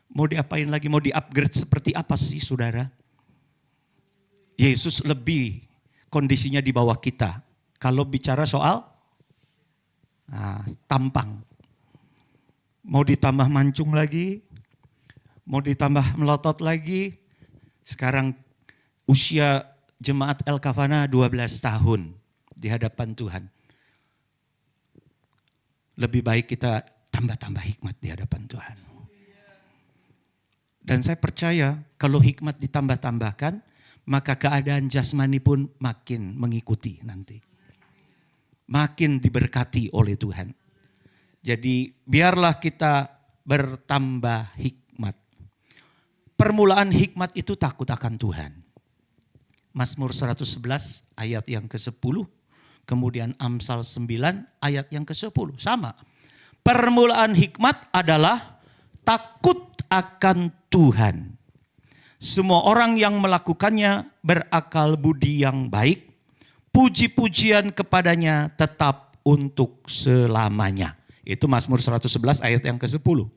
Mau diapain lagi, mau di-upgrade seperti apa sih saudara? Yesus lebih kondisinya di bawah kita. Kalau bicara soal tampang. Mau ditambah mancung lagi, mau ditambah melotot lagi. Sekarang usia jemaat El Kafana 12 tahun di hadapan Tuhan. Lebih baik kita tambah-tambah hikmat di hadapan Tuhan. Dan saya percaya kalau hikmat ditambah-tambahkan, maka keadaan jasmani pun makin mengikuti nanti. Makin diberkati oleh Tuhan. Jadi biarlah kita bertambah hikmat. Permulaan hikmat itu takut akan Tuhan. Mazmur 111 ayat yang ke-10. Kemudian Amsal 9 ayat yang ke-10. Sama. Permulaan hikmat adalah takut akan Tuhan. Semua orang yang melakukannya berakal budi yang baik. Puji-pujian kepadanya tetap untuk selamanya. Itu Mazmur 111 ayat yang ke-10.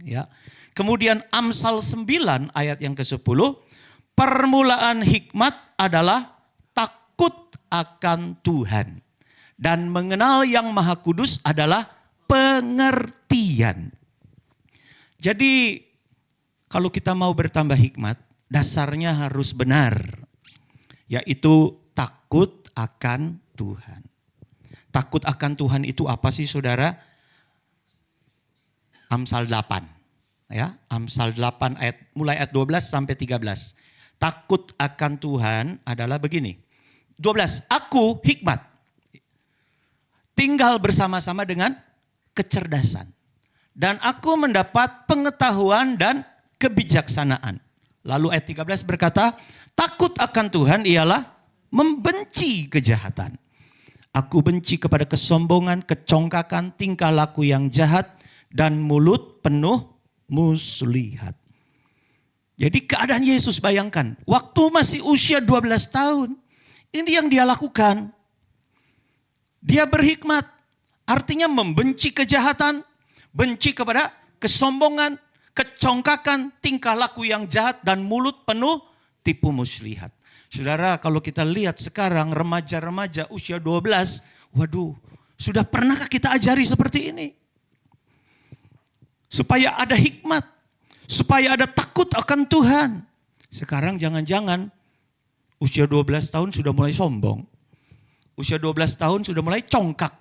Ya. Kemudian Amsal 9 ayat yang ke-10. Permulaan hikmat adalah takut akan Tuhan. Dan mengenal yang Maha Kudus adalah pengertian. Jadi kalau kita mau bertambah hikmat, dasarnya harus benar. Yaitu takut akan Tuhan. Takut akan Tuhan itu apa sih saudara? Amsal 8. Ya, Amsal 8 mulai ayat 12 sampai 13. Takut akan Tuhan adalah begini. 12, aku hikmat. Tinggal bersama-sama dengan kecerdasan. Dan aku mendapat pengetahuan dan kebijaksanaan. Lalu ayat 13 berkata, takut akan Tuhan ialah membenci kejahatan. Aku benci kepada kesombongan, kecongkakan, tingkah laku yang jahat, dan mulut penuh muslihat. Jadi keadaan Yesus bayangkan, waktu masih usia 12 tahun, ini yang dia lakukan. Dia berhikmat, artinya membenci kejahatan, benci kepada kesombongan, kecongkakan, tingkah laku yang jahat, dan mulut penuh tipu muslihat. Saudara, kalau kita lihat sekarang remaja-remaja usia 12, waduh, sudah pernahkah kita ajari seperti ini? Supaya ada hikmat, supaya ada takut akan Tuhan. Sekarang jangan-jangan usia 12 tahun sudah mulai sombong. Usia 12 tahun sudah mulai congkak.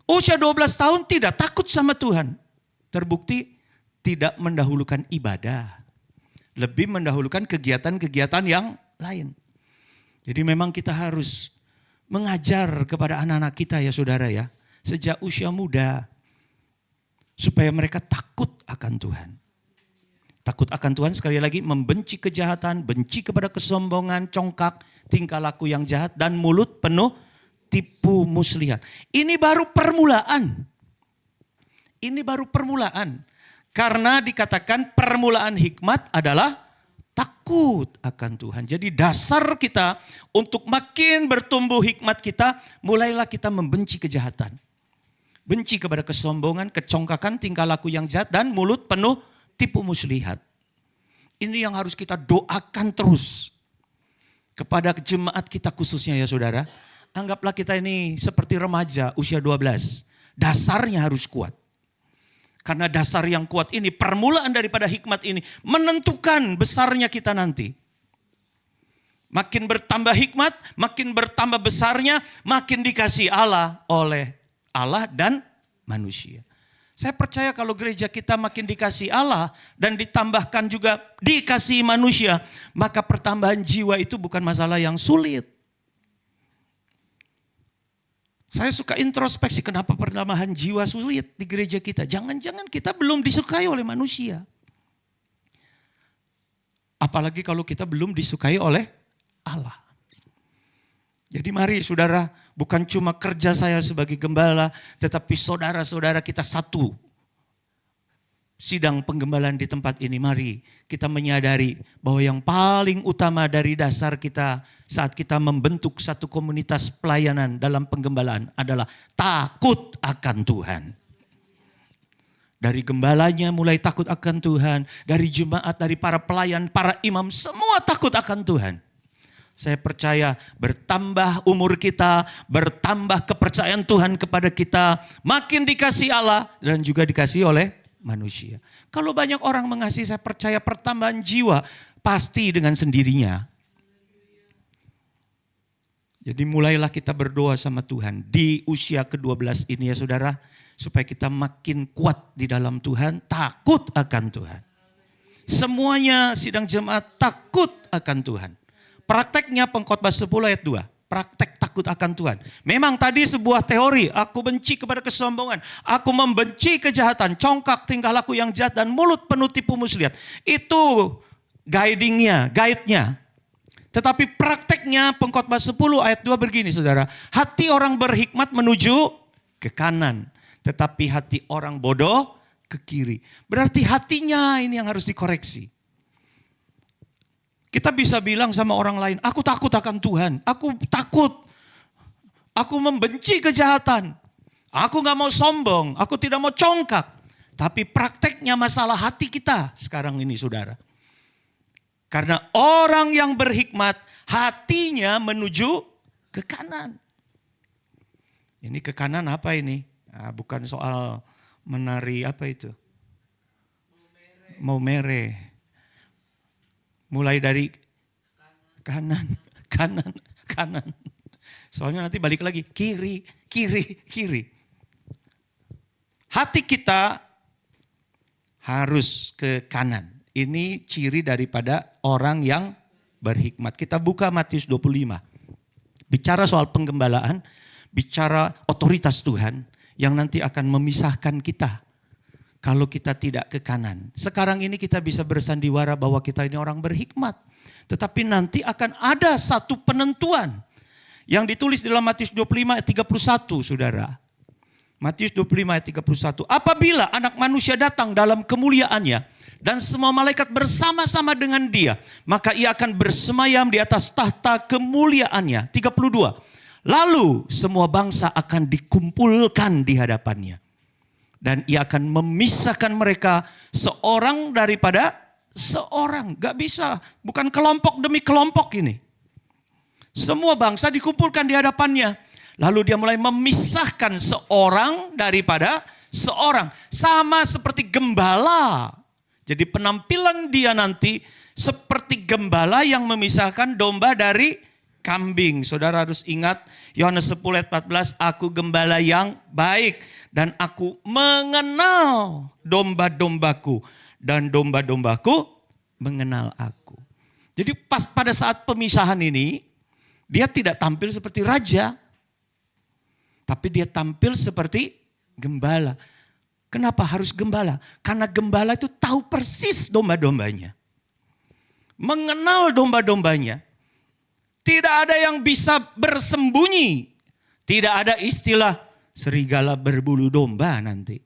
Usia 12 tahun tidak takut sama Tuhan. Terbukti tidak mendahulukan ibadah. Lebih mendahulukan kegiatan-kegiatan yang lain. Jadi memang kita harus mengajar kepada anak-anak kita ya saudara ya. Sejak usia muda. Supaya mereka takut akan Tuhan. Takut akan Tuhan sekali lagi membenci kejahatan, benci kepada kesombongan, congkak, tingkah laku yang jahat, dan mulut penuh tipu muslihat. Ini baru permulaan. Ini baru permulaan. Karena dikatakan permulaan hikmat adalah takut akan Tuhan. Jadi dasar kita untuk makin bertumbuh hikmat kita, mulailah kita membenci kejahatan. Benci kepada kesombongan, kecongkakan, tingkah laku yang jahat, dan mulut penuh tipu muslihat. Ini yang harus kita doakan terus. Kepada jemaat kita khususnya ya saudara. Anggaplah kita ini seperti remaja usia 12. Dasarnya harus kuat. Karena dasar yang kuat ini, permulaan daripada hikmat ini, menentukan besarnya kita nanti. Makin bertambah hikmat, makin bertambah besarnya, makin dikasih Allah oleh Allah dan manusia. Saya percaya kalau gereja kita makin dikasih Allah dan ditambahkan juga dikasih manusia, maka pertambahan jiwa itu bukan masalah yang sulit. Saya suka introspeksi kenapa pertambahan jiwa sulit di gereja kita. Jangan-jangan kita belum disukai oleh manusia. Apalagi kalau kita belum disukai oleh Allah. Jadi mari saudara, bukan cuma kerja saya sebagai gembala, tetapi saudara-saudara kita satu. Sidang penggembalaan di tempat ini, mari kita menyadari bahwa yang paling utama dari dasar kita saat kita membentuk satu komunitas pelayanan dalam penggembalaan adalah takut akan Tuhan. Dari gembalanya mulai takut akan Tuhan, dari jemaat, dari para pelayan, para imam, semua takut akan Tuhan. Saya percaya bertambah umur kita, bertambah kepercayaan Tuhan kepada kita, makin dikasih Allah dan juga dikasih oleh manusia. Kalau banyak orang mengasihi, saya percaya pertambahan jiwa pasti dengan sendirinya. Jadi mulailah kita berdoa sama Tuhan di usia ke-12 ini ya saudara, supaya kita makin kuat di dalam Tuhan, takut akan Tuhan. Semuanya sidang jemaat takut akan Tuhan. Prakteknya Pengkhotbah 10 ayat 2. Praktek takut takut akan Tuhan. Memang tadi sebuah teori, aku benci kepada kesombongan, aku membenci kejahatan, congkak tingkah laku yang jahat dan mulut penuh tipu muslihat. Itu guidingnya, guide-nya. Tetapi prakteknya Pengkhotbah 10 ayat 2 begini saudara. Hati orang berhikmat menuju ke kanan, tetapi hati orang bodoh ke kiri. Berarti hatinya ini yang harus dikoreksi. Kita bisa bilang sama orang lain, aku takut akan Tuhan, aku takut, aku membenci kejahatan, aku gak mau sombong, aku tidak mau congkak. Tapi prakteknya masalah hati kita sekarang ini saudara. Karena orang yang berhikmat, hatinya menuju ke kanan. Ini ke kanan apa ini? Nah, bukan soal menari apa itu? Mau mere. Mulai dari kanan, kanan, kanan. Soalnya nanti balik lagi, kiri, kiri, kiri. Hati kita harus ke kanan. Ini ciri daripada orang yang berhikmat. Kita buka Matius 25. Bicara soal penggembalaan, bicara otoritas Tuhan yang nanti akan memisahkan kita. Kalau kita tidak ke kanan. Sekarang ini kita bisa bersandiwara bahwa kita ini orang berhikmat. Tetapi nanti akan ada satu penentuan. Yang ditulis dalam Matius 25 ayat 31 saudara. Matius 25 ayat 31. Apabila anak manusia datang dalam kemuliaannya. Dan semua malaikat bersama-sama dengan dia. Maka ia akan bersemayam di atas tahta kemuliaannya. 32. Lalu semua bangsa akan dikumpulkan di hadapannya. Dan ia akan memisahkan mereka seorang daripada seorang. Gak bisa, bukan kelompok demi kelompok ini. Semua bangsa dikumpulkan di hadapannya. Lalu dia mulai memisahkan seorang daripada seorang. Sama seperti gembala. Jadi penampilan dia nanti seperti gembala yang memisahkan domba dari kambing. Saudara harus ingat Yohanes 10 ayat 14, aku gembala yang baik dan aku mengenal domba-dombaku dan domba-dombaku mengenal aku. Jadi pas pada saat pemisahan ini dia tidak tampil seperti raja, tapi dia tampil seperti gembala. Kenapa harus gembala? Karena gembala itu tahu persis domba-dombanya. Mengenal domba-dombanya. Tidak ada yang bisa bersembunyi. Tidak ada istilah serigala berbulu domba nanti.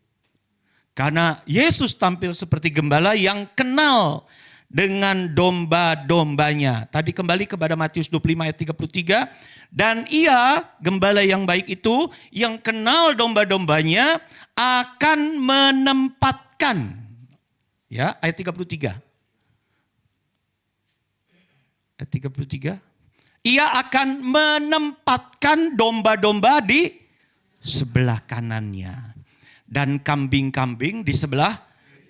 Karena Yesus tampil seperti gembala yang kenal dengan domba-dombanya. Tadi kembali kepada Matius 25 ayat 33. Dan ia, gembala yang baik itu, yang kenal domba-dombanya akan menempatkan. Ya, ayat 33. Ayat 33. Ia akan menempatkan domba-domba di sebelah kanannya. Dan kambing-kambing di sebelah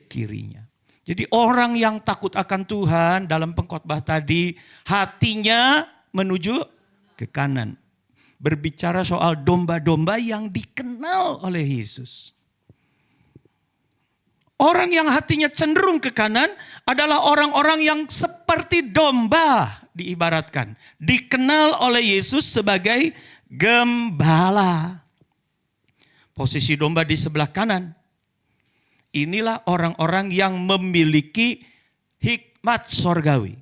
kirinya. Jadi orang yang takut akan Tuhan dalam pengkhotbah tadi, hatinya menuju ke kanan. Berbicara soal domba-domba yang dikenal oleh Yesus. Orang yang hatinya cenderung ke kanan adalah orang-orang yang seperti domba diibaratkan. Dikenal oleh Yesus sebagai gembala. Posisi domba di sebelah kanan. Inilah orang-orang yang memiliki hikmat sorgawi.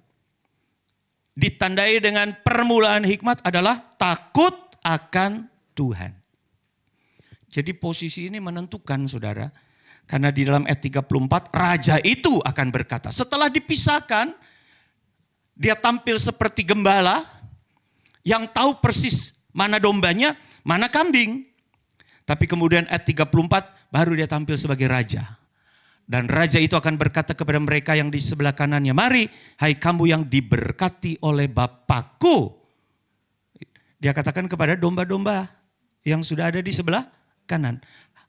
Ditandai dengan permulaan hikmat adalah takut akan Tuhan. Jadi posisi ini menentukan saudara. Karena di dalam ayat 34 raja itu akan berkata. Setelah dipisahkan, dia tampil seperti gembala yang tahu persis mana dombanya, mana kambing. Tapi kemudian ayat 34 baru dia tampil sebagai raja. Dan raja itu akan berkata kepada mereka yang di sebelah kanannya, mari hai kamu yang diberkati oleh Bapakku. Dia katakan kepada domba-domba yang sudah ada di sebelah kanan.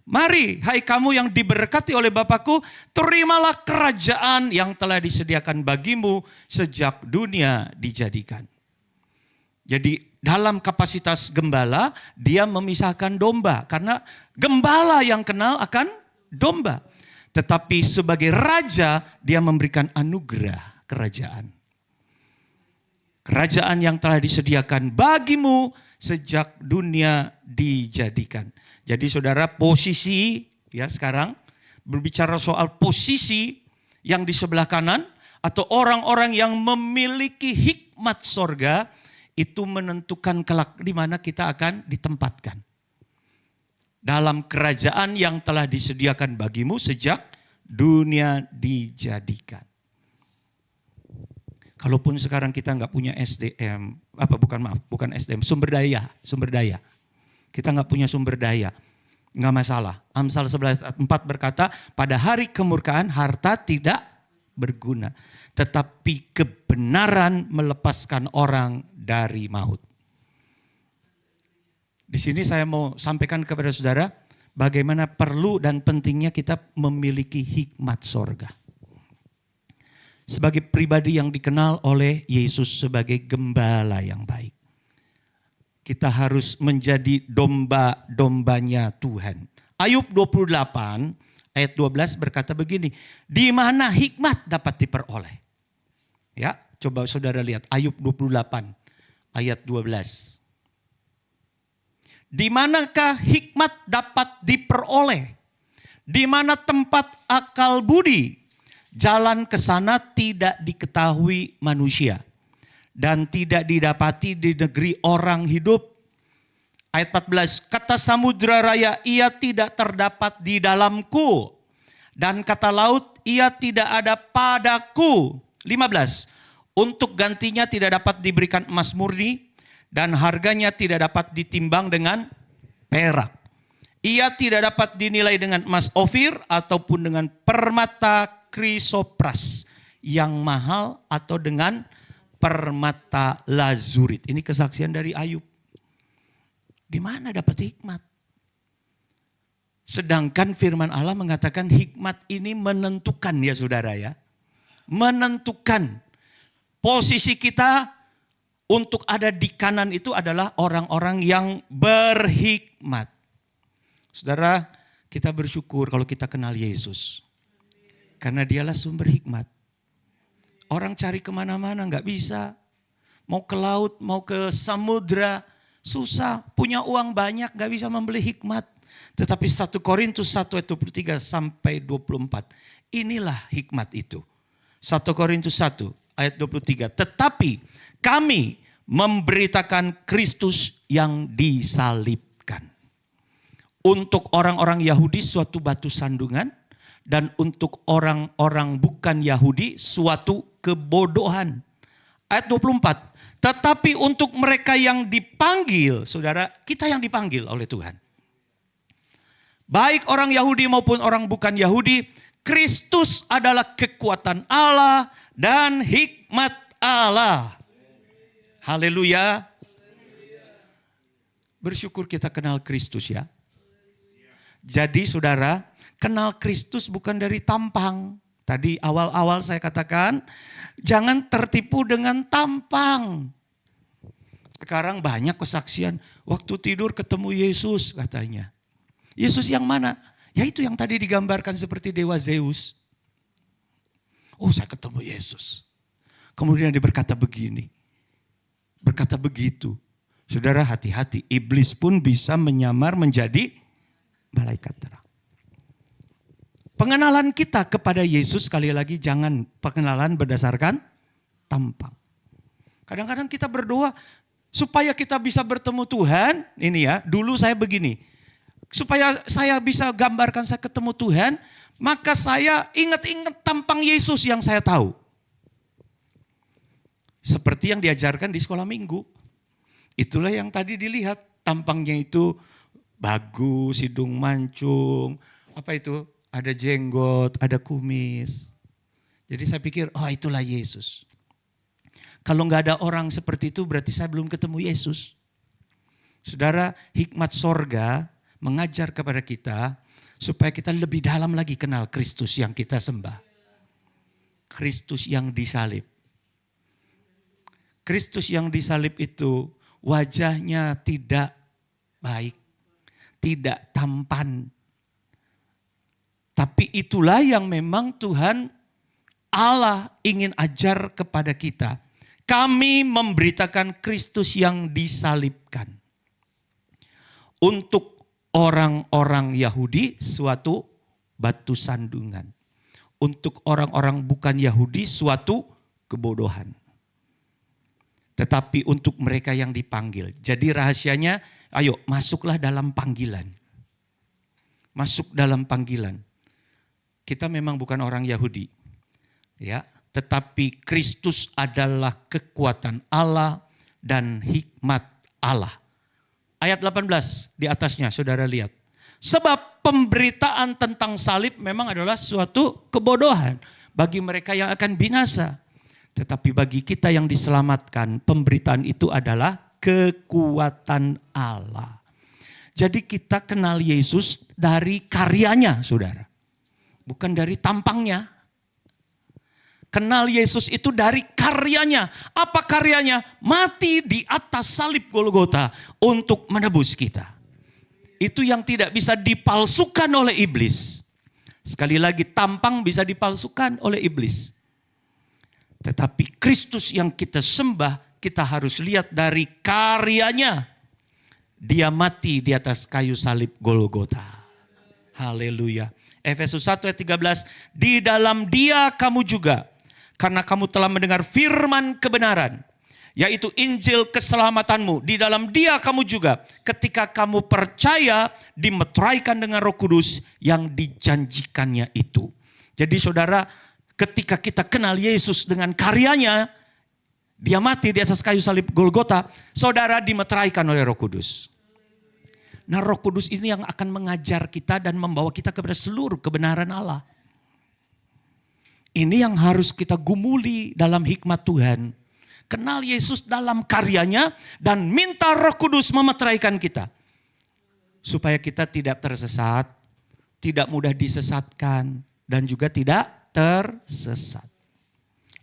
Mari hai kamu yang diberkati oleh Bapakku, terimalah kerajaan yang telah disediakan bagimu sejak dunia dijadikan. Jadi dalam kapasitas gembala, dia memisahkan domba. Karena gembala yang kenal akan domba. Tetapi sebagai raja, dia memberikan anugerah kerajaan. Kerajaan yang telah disediakan bagimu sejak dunia dijadikan. Jadi saudara, posisi ya sekarang berbicara soal posisi yang di sebelah kanan atau orang-orang yang memiliki hikmat sorga itu menentukan kelak di mana kita akan ditempatkan. Dalam kerajaan yang telah disediakan bagimu sejak dunia dijadikan. Kalaupun sekarang kita nggak punya SDM, bukan SDM, sumber daya. Kita nggak punya sumber daya, nggak masalah. Amsal 11:4 berkata, pada hari kemurkaan harta tidak berguna, tetapi kebenaran melepaskan orang dari maut. Di sini saya mau sampaikan kepada saudara, bagaimana perlu dan pentingnya kita memiliki hikmat sorga. Sebagai pribadi yang dikenal oleh Yesus sebagai gembala yang baik. Kita harus menjadi domba-dombanya Tuhan. Ayub 28 ayat 12 berkata begini, di mana hikmat dapat diperoleh? Ya, coba saudara lihat Ayub 28 ayat 12. Di manakah hikmat dapat diperoleh? Di mana tempat akal budi? Jalan ke sana tidak diketahui manusia dan tidak didapati di negeri orang hidup. Ayat 14, kata samudra raya, ia tidak terdapat di dalamku. Dan kata laut, ia tidak ada padaku. 15, untuk gantinya tidak dapat diberikan emas murni dan harganya tidak dapat ditimbang dengan perak. Ia tidak dapat dinilai dengan emas ofir ataupun dengan permata krisopras yang mahal atau dengan permata lazurit. Ini kesaksian dari Ayub. Di mana dapat hikmat? Sedangkan firman Allah mengatakan hikmat ini menentukan ya saudara ya. Menentukan posisi kita untuk ada di kanan itu adalah orang-orang yang berhikmat. Saudara, kita bersyukur kalau kita kenal Yesus. Karena dialah sumber hikmat. Orang cari kemana-mana nggak bisa. Mau ke laut, mau ke samudra, susah. Punya uang banyak nggak bisa membeli hikmat. Tetapi 1 Korintus 1 ayat 23 sampai 24. Inilah hikmat itu. 1 Korintus 1 ayat 23. Tetapi kami memberitakan Kristus yang disalibkan. Untuk orang-orang Yahudi suatu batu sandungan. Dan untuk orang-orang bukan Yahudi suatu kebodohan. Ayat 24. Tetapi untuk mereka yang dipanggil, saudara, kita yang dipanggil oleh Tuhan. Baik orang Yahudi maupun orang bukan Yahudi, Kristus adalah kekuatan Allah dan hikmat Allah. Haleluya. Bersyukur kita kenal Kristus ya. Jadi saudara, kenal Kristus bukan dari tampang. Tadi awal-awal saya katakan, jangan tertipu dengan tampang. Sekarang banyak kesaksian, waktu tidur ketemu Yesus katanya. Yesus yang mana? Ya itu yang tadi digambarkan seperti dewa Zeus. Oh saya ketemu Yesus. Kemudian dia berkata begini, berkata begitu. Saudara hati-hati, iblis pun bisa menyamar menjadi malaikat terang. Pengenalan kita kepada Yesus sekali lagi jangan pengenalan berdasarkan tampang. Kadang-kadang kita berdoa supaya kita bisa bertemu Tuhan. Ini ya, dulu saya begini. Supaya saya bisa gambarkan saya ketemu Tuhan, maka saya ingat-ingat tampang Yesus yang saya tahu. Seperti yang diajarkan di sekolah minggu. Itulah yang tadi dilihat, tampangnya itu bagus, hidung mancung, apa itu? Ada jenggot, ada kumis. Jadi saya pikir, oh itulah Yesus. Kalau nggak ada orang seperti itu berarti saya belum ketemu Yesus. Saudara, hikmat sorga mengajar kepada kita supaya kita lebih dalam lagi kenal Kristus yang kita sembah. Kristus yang disalib. Kristus yang disalib itu wajahnya tidak baik, tidak tampan. Tapi itulah yang memang Tuhan Allah ingin ajar kepada kita. Kami memberitakan Kristus yang disalibkan. Untuk orang-orang Yahudi suatu batu sandungan. Untuk orang-orang bukan Yahudi suatu kebodohan. Tetapi untuk mereka yang dipanggil. Jadi rahasianya, ayo masuklah dalam panggilan. Masuk dalam panggilan. Kita memang bukan orang Yahudi. Ya, tetapi Kristus adalah kekuatan Allah dan hikmat Allah. Ayat 18 di atasnya, saudara lihat. Sebab pemberitaan tentang salib memang adalah suatu kebodohan bagi mereka yang akan binasa. Tetapi bagi kita yang diselamatkan, pemberitaan itu adalah kekuatan Allah. Jadi kita kenal Yesus dari karyanya, saudara. Bukan dari tampangnya. Kenal Yesus itu dari karyanya. Apa karyanya? Mati di atas salib Golgota untuk menebus kita. Itu yang tidak bisa dipalsukan oleh iblis. Sekali lagi, tampang bisa dipalsukan oleh iblis. Tetapi Kristus yang kita sembah, kita harus lihat dari karyanya. Dia mati di atas kayu salib Golgota. Haleluya. Efesus 1 ayat 13, di dalam Dia kamu juga, karena kamu telah mendengar firman kebenaran, yaitu Injil keselamatanmu. Di dalam Dia kamu juga, ketika kamu percaya, dimeteraikan dengan Roh Kudus yang dijanjikannya itu. Jadi saudara, ketika kita kenal Yesus dengan karyanya, Dia mati di atas kayu salib Golgota, saudara dimeteraikan oleh Roh Kudus. Nah, Roh Kudus ini yang akan mengajar kita dan membawa kita kepada seluruh kebenaran Allah. Ini yang harus kita gumuli dalam hikmat Tuhan. Kenal Yesus dalam karyanya dan minta Roh Kudus memeteraikan kita. Supaya kita tidak tersesat, tidak mudah disesatkan, dan juga tidak tersesat.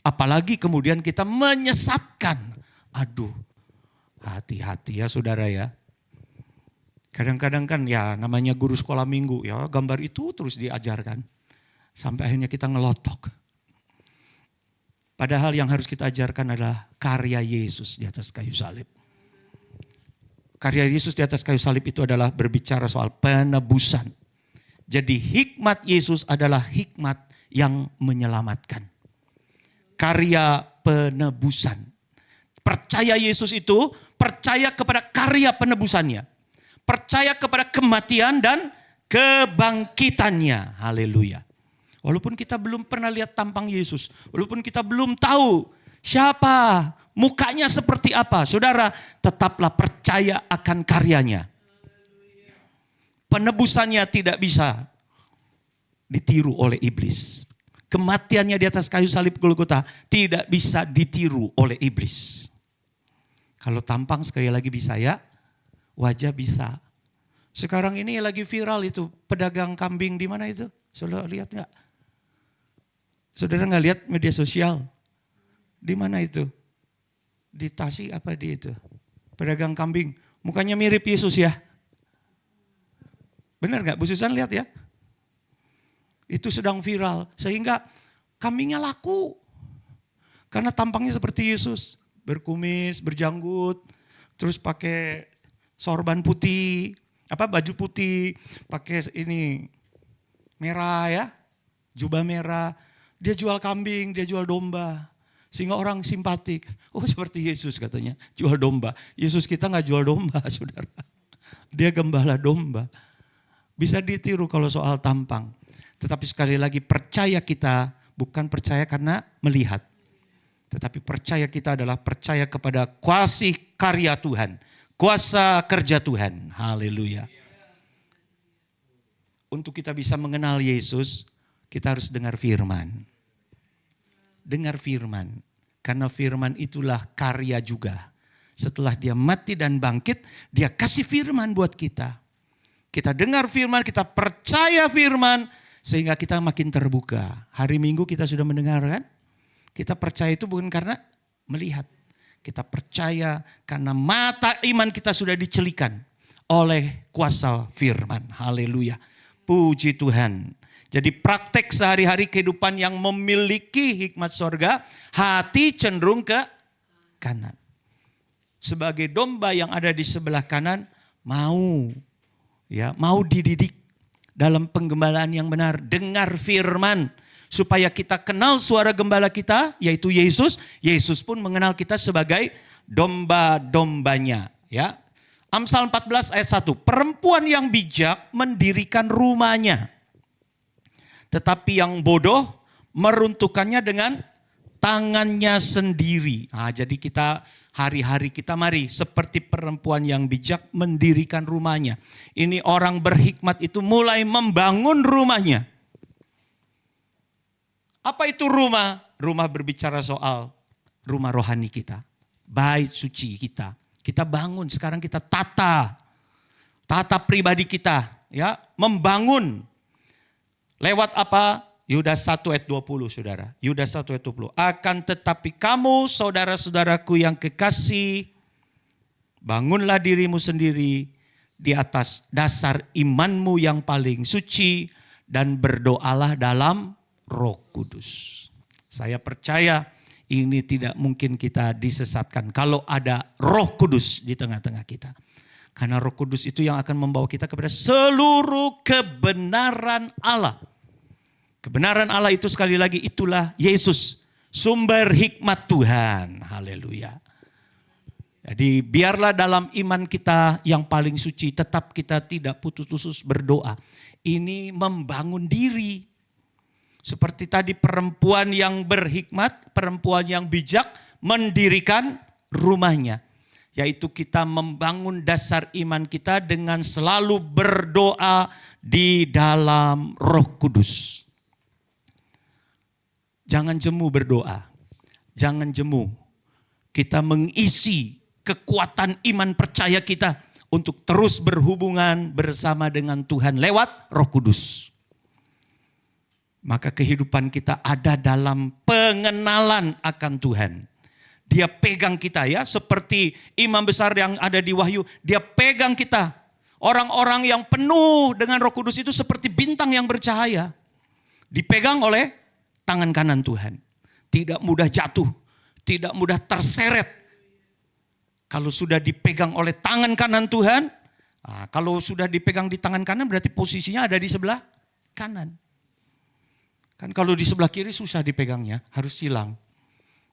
Apalagi kemudian kita menyesatkan. Aduh, hati-hati ya saudara ya. Kadang-kadang kan ya namanya guru sekolah minggu ya, gambar itu terus diajarkan. Sampai akhirnya kita ngelotok. Padahal yang harus kita ajarkan adalah karya Yesus di atas kayu salib. Karya Yesus di atas kayu salib itu adalah berbicara soal penebusan. Jadi hikmat Yesus adalah hikmat yang menyelamatkan. Karya penebusan. Percaya Yesus itu percaya kepada karya penebusannya. Percaya kepada kematian dan kebangkitannya. Haleluya. Walaupun kita belum pernah lihat tampang Yesus. Walaupun kita belum tahu siapa, mukanya seperti apa. Saudara, tetaplah percaya akan karyanya. Penebusannya tidak bisa ditiru oleh iblis. Kematiannya di atas kayu salib Golgota tidak bisa ditiru oleh iblis. Kalau tampang sekali lagi bisa ya, wajah bisa. Sekarang ini lagi viral itu pedagang kambing di mana itu? Saudara lihat nggak? Saudara nggak lihat media sosial? Di mana itu? Di Tasik apa di itu? Pedagang kambing, mukanya mirip Yesus ya. Benar nggak? Bu Susan lihat ya? Itu sedang viral sehingga kambingnya laku. Karena tampangnya seperti Yesus. Berkumis, berjanggut, terus pakai sorban putih, baju putih, pakai ini merah ya, jubah merah. Dia jual kambing, dia jual domba. Sehingga orang simpatik. Oh seperti Yesus katanya, jual domba. Yesus kita nggak jual domba saudara. Dia gembala domba. Bisa ditiru kalau soal tampang. Tetapi sekali lagi percaya kita bukan percaya karena melihat. Tetapi percaya kita adalah percaya kepada kuasa karya Tuhan. Kuasa kerja Tuhan. Haleluya. Untuk kita bisa mengenal Yesus, kita harus dengar firman. Dengar firman. Karena firman itulah karya juga. Setelah dia mati dan bangkit, dia kasih firman buat kita. Kita dengar firman, kita percaya firman, sehingga kita makin terbuka. Hari Minggu kita sudah mendengar kan? Kita percaya itu bukan karena melihat. Kita percaya karena mata iman kita sudah dicelikan oleh kuasa firman. Haleluya. Puji Tuhan. Jadi praktek sehari-hari kehidupan yang memiliki hikmat sorga, hati cenderung ke kanan. Sebagai domba yang ada di sebelah kanan, mau dididik dalam penggembalaan yang benar, dengar firman supaya kita kenal suara gembala kita yaitu Yesus. Yesus pun mengenal kita sebagai domba-dombanya, ya. Amsal 14 ayat 1. Perempuan yang bijak mendirikan rumahnya, tetapi yang bodoh meruntuhkannya dengan tangannya sendiri. Nah, jadi kita hari-hari kita mari seperti perempuan yang bijak mendirikan rumahnya. Ini orang berhikmat itu mulai membangun rumahnya. Apa itu rumah? Rumah berbicara soal rumah rohani kita, bait suci kita. Kita bangun, sekarang kita tata pribadi kita, ya, membangun. Lewat apa? Yudas 1 ayat 20, saudara. Yudas 1 ayat 20. Akan tetapi kamu, saudara-saudaraku yang kekasih, bangunlah dirimu sendiri di atas dasar imanmu yang paling suci dan berdoalah dalam Roh Kudus. Saya percaya ini tidak mungkin kita disesatkan kalau ada Roh Kudus di tengah-tengah kita. Karena Roh Kudus itu yang akan membawa kita kepada seluruh kebenaran Allah. Kebenaran Allah itu sekali lagi itulah Yesus, sumber hikmat Tuhan. Haleluya. Jadi biarlah dalam iman kita yang paling suci tetap kita tidak putus-putus berdoa. Ini membangun diri. Seperti tadi perempuan yang berhikmat, perempuan yang bijak mendirikan rumahnya. Yaitu kita membangun dasar iman kita dengan selalu berdoa di dalam Roh Kudus. Jangan jemu berdoa, jangan jemu. Kita mengisi kekuatan iman percaya kita untuk terus berhubungan bersama dengan Tuhan lewat Roh Kudus. Maka kehidupan kita ada dalam pengenalan akan Tuhan. Dia pegang kita, ya, seperti imam besar yang ada di Wahyu. Dia pegang kita. Orang-orang yang penuh dengan Roh Kudus itu seperti bintang yang bercahaya. Dipegang oleh tangan kanan Tuhan. Tidak mudah jatuh, tidak mudah terseret. Kalau sudah dipegang oleh tangan kanan Tuhan, kalau sudah dipegang di tangan kanan berarti posisinya ada di sebelah kanan. Kan kalau di sebelah kiri susah dipegangnya, harus silang.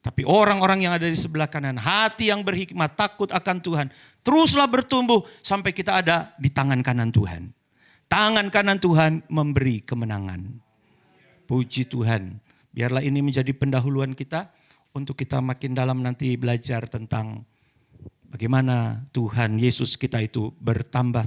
Tapi orang-orang yang ada di sebelah kanan, hati yang berhikmat, takut akan Tuhan, teruslah bertumbuh sampai kita ada di tangan kanan Tuhan. Tangan kanan Tuhan memberi kemenangan. Puji Tuhan. Biarlah ini menjadi pendahuluan kita untuk kita makin dalam nanti belajar tentang bagaimana Tuhan Yesus kita itu bertambah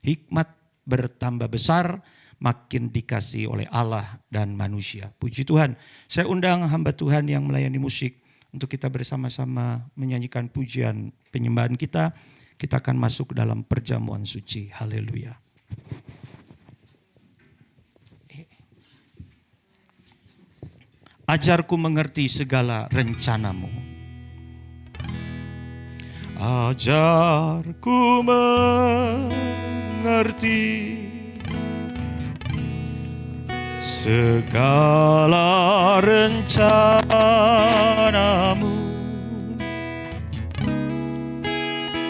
hikmat, bertambah besar, makin dikasih oleh Allah dan manusia. Puji Tuhan. Saya undang hamba Tuhan yang melayani musik untuk kita bersama-sama menyanyikan pujian penyembahan kita. Kita akan masuk dalam perjamuan suci. Haleluya. Ajarku mengerti segala rencanamu. Ajarku mengerti segala rencanamu.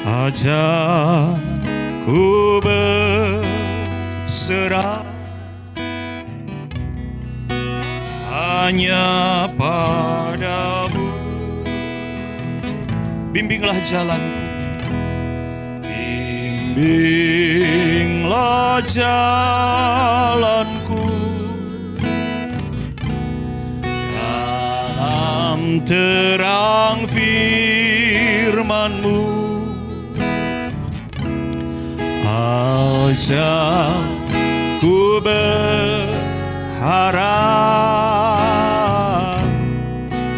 Ajarku berserah hanya padamu. Bimbinglah jalanku, bimbinglah jalanku dalam terang firman-Mu. Ajarku berharap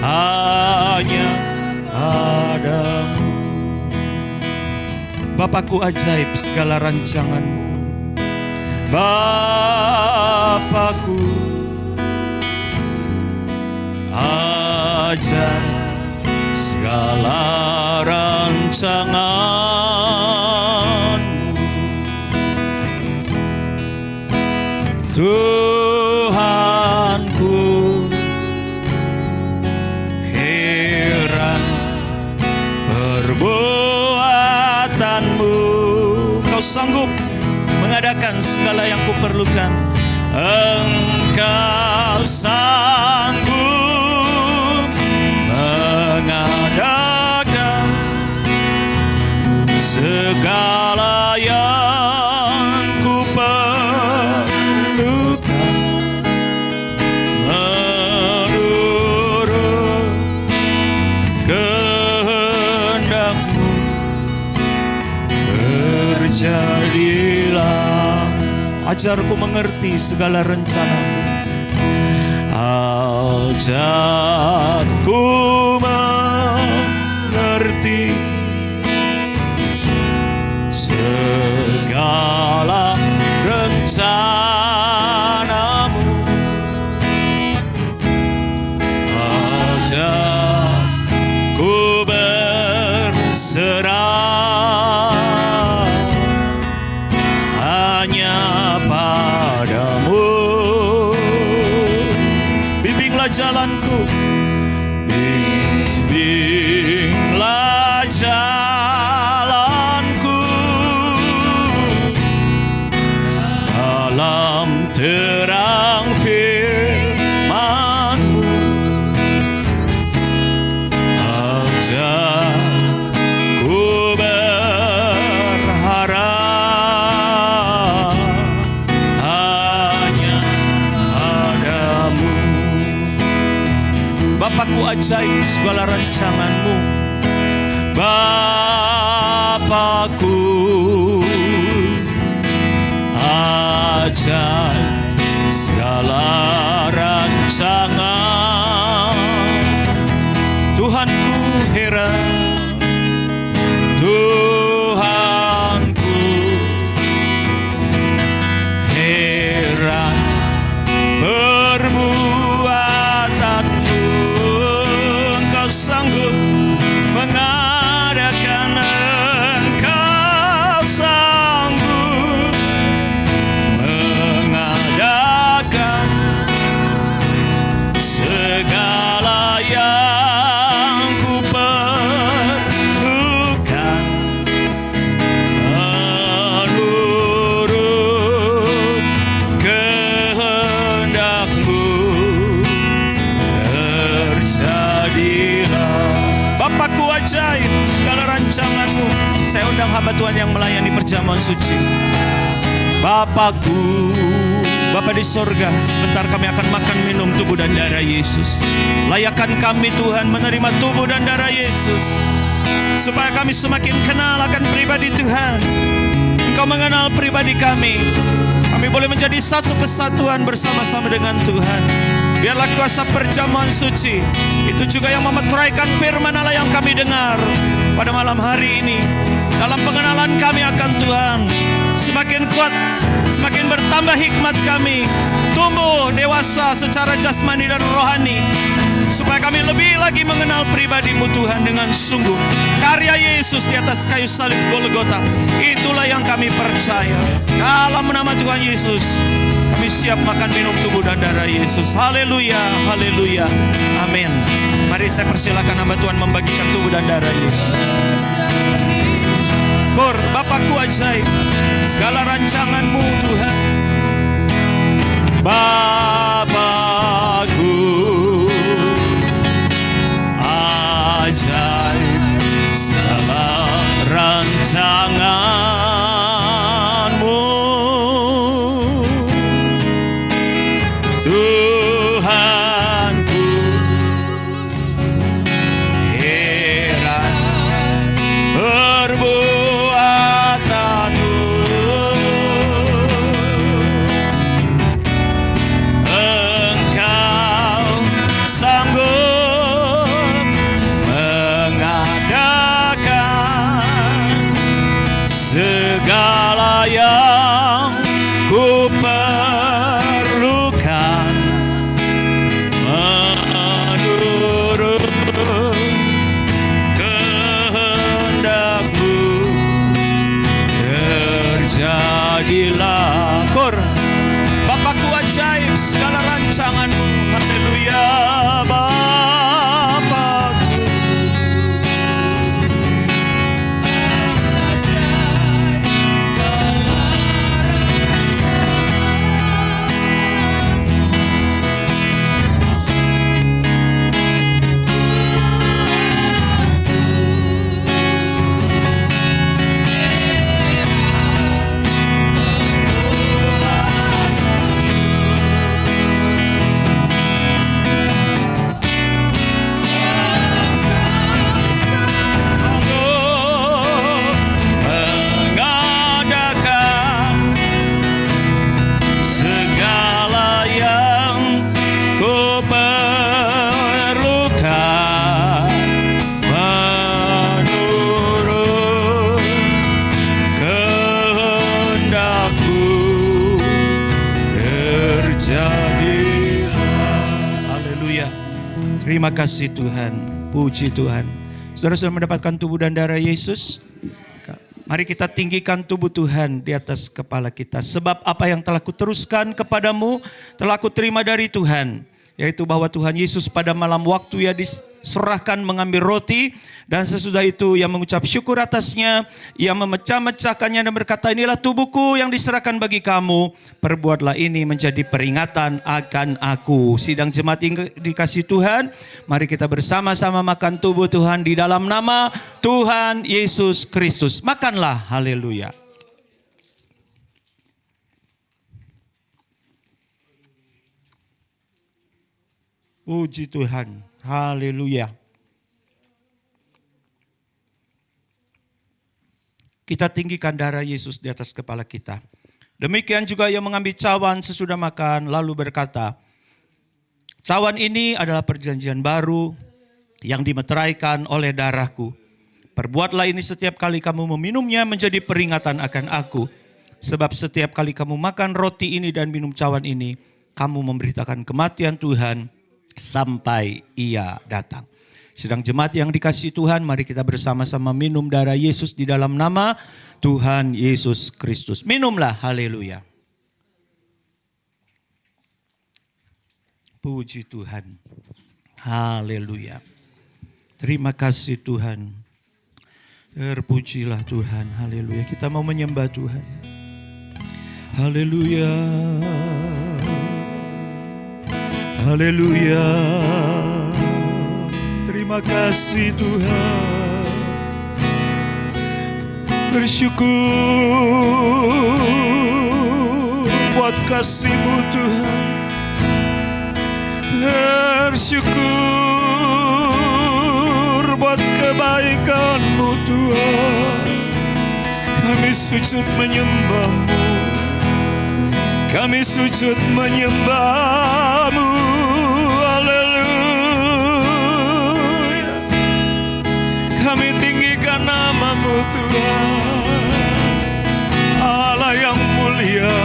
hanya padamu. Bapakku ajaib segala rancangan-Mu. Bapakku ajaib segala rancangan-Mu. Tuhanku, heran perbuatan-Mu. Kau perlukan. Engkau sanggup mengadakan segala yang ku perlukan menurut kehendak-Mu. Berjadilah, ajarku mengerti segala rencana-Mu. Ajarku mengerti segala rencana-Mu. Ajarku berserah hanya padamu. Bimbinglah jalanku, bimbinglah jalanku dalam terang firman-Mu. Ajarku berharap hanya padamu. Bapakku ajaib segala rancangan-Mu. Bapakku ajaib segala rancangan. Tuhanku heran, Tuhanku heran perbuatan-Mu. Engkau sanggup mengadakan, Engkau sanggup mengadakan segala yang ku perlukan menurut kehendak-Mu. Berjadilah. Bapakku ajaib segala rancangan-Mu. Saya undang hamba Tuhan yang melayani perjamuan suci. Bapakku, Bapa di sorga, sebentar kami akan makan minum tubuh dan darah Yesus. Layakkan kami Tuhan menerima tubuh dan darah Yesus, supaya kami semakin kenal akan pribadi Tuhan. Engkau mengenal pribadi kami. Kami boleh menjadi satu kesatuan bersama-sama dengan Tuhan. Biarlah kuasa perjamuan suci itu juga yang memeteraikan firman Allah yang kami dengar pada malam hari ini. Dalam pengenalan kami akan Tuhan, semakin kuat, semakin bertambah hikmat kami, tumbuh dewasa secara jasmani dan rohani, supaya kami lebih lagi mengenal pribadi-Mu Tuhan dengan sungguh. Karya Yesus di atas kayu salib Golgota, itulah yang kami percaya. Dalam nama Tuhan Yesus, kami siap makan minum tubuh dan darah Yesus. Haleluya, haleluya, amin. Mari saya persilakan hamba Tuhan membagikan tubuh dan darah Yesus. Kor, Bapakku ajaib segala rancangan-Mu Tuhan. Bapakku ajaib segala rancangan-Mu. Tuhanku heran perbuatan-Mu. Engkau sanggup mengadakan segala yang ku perlukan Terima kasih Tuhan. Puji Tuhan. Saudara sudah mendapatkan tubuh dan darah Yesus. Mari kita tinggikan tubuh Tuhan di atas kepala kita. Sebab apa yang telah kuteruskan kepadamu telah kuterima dari Tuhan. Yaitu bahwa Tuhan Yesus pada malam waktu ia diserahkan mengambil roti. Dan sesudah itu ia mengucap syukur atasnya. Ia memecah-mecahkannya dan berkata, inilah tubuhku yang diserahkan bagi kamu. Perbuatlah ini menjadi peringatan akan aku. Sidang jemaat yang dikasihi Tuhan. Mari kita bersama-sama makan tubuh Tuhan di dalam nama Tuhan Yesus Kristus. Makanlah, haleluya. Puji Tuhan, haleluya. Kita tinggikan darah Yesus di atas kepala kita. Demikian juga ia mengambil cawan sesudah makan lalu berkata, cawan ini adalah perjanjian baru yang dimeteraikan oleh darahku. Perbuatlah ini setiap kali kamu meminumnya menjadi peringatan akan aku. Sebab setiap kali kamu makan roti ini dan minum cawan ini, kamu memberitakan kematian Tuhan sampai ia datang. Sedang jemaat yang dikasihi Tuhan, mari kita bersama-sama minum darah Yesus di dalam nama Tuhan Yesus Kristus. Minumlah, haleluya. Puji Tuhan, haleluya. Terima kasih Tuhan. Terpujilah Tuhan, haleluya. Kita mau menyembah Tuhan. Haleluya. Haleluya. Terima kasih Tuhan. Bersyukur buat kasih-Mu Tuhan. Bersyukur buat kebaikan-Mu Tuhan. Kami sujud menyembah-Mu. Kami sujud menyembah-Mu. Haleluya. Kami tinggikan nama-Mu Tuhan. Allah yang mulia.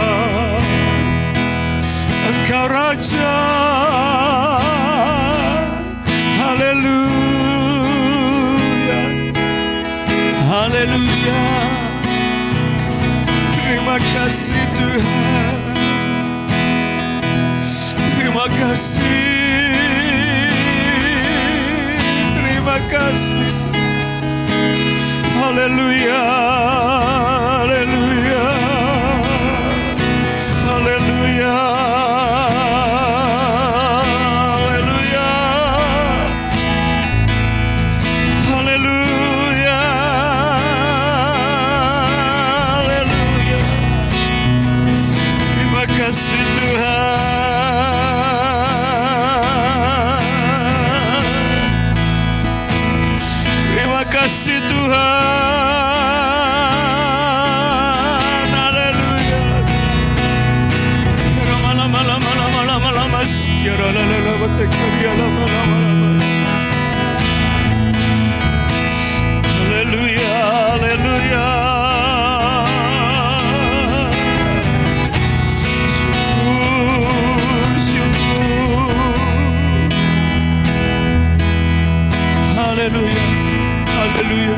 Engkau Raja. Haleluya. Haleluya. Terima kasih Tuhan. Terima kasih. Terima kasih. Haleluya. Haleluya. Haleluya. Haleluya. Haleluya. Haleluya. Terima kasih Tuhan. Terima kasih Tuhan. Haleluya. Haleluya. Haleluya. Syukur, syukur. Haleluya. Haleluya.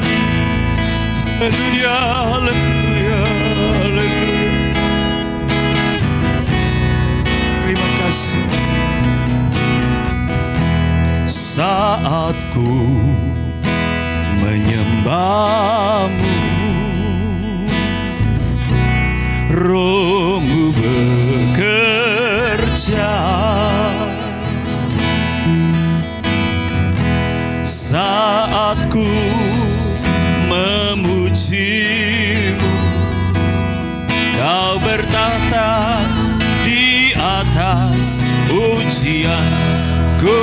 Haleluya. Haleluya. Haleluya. Terima kasih. Saat ku menyembah-Mu, Roh-Mu bekerja. Saat ku memuji-Mu, Kau bertahta di atas pujian. Ku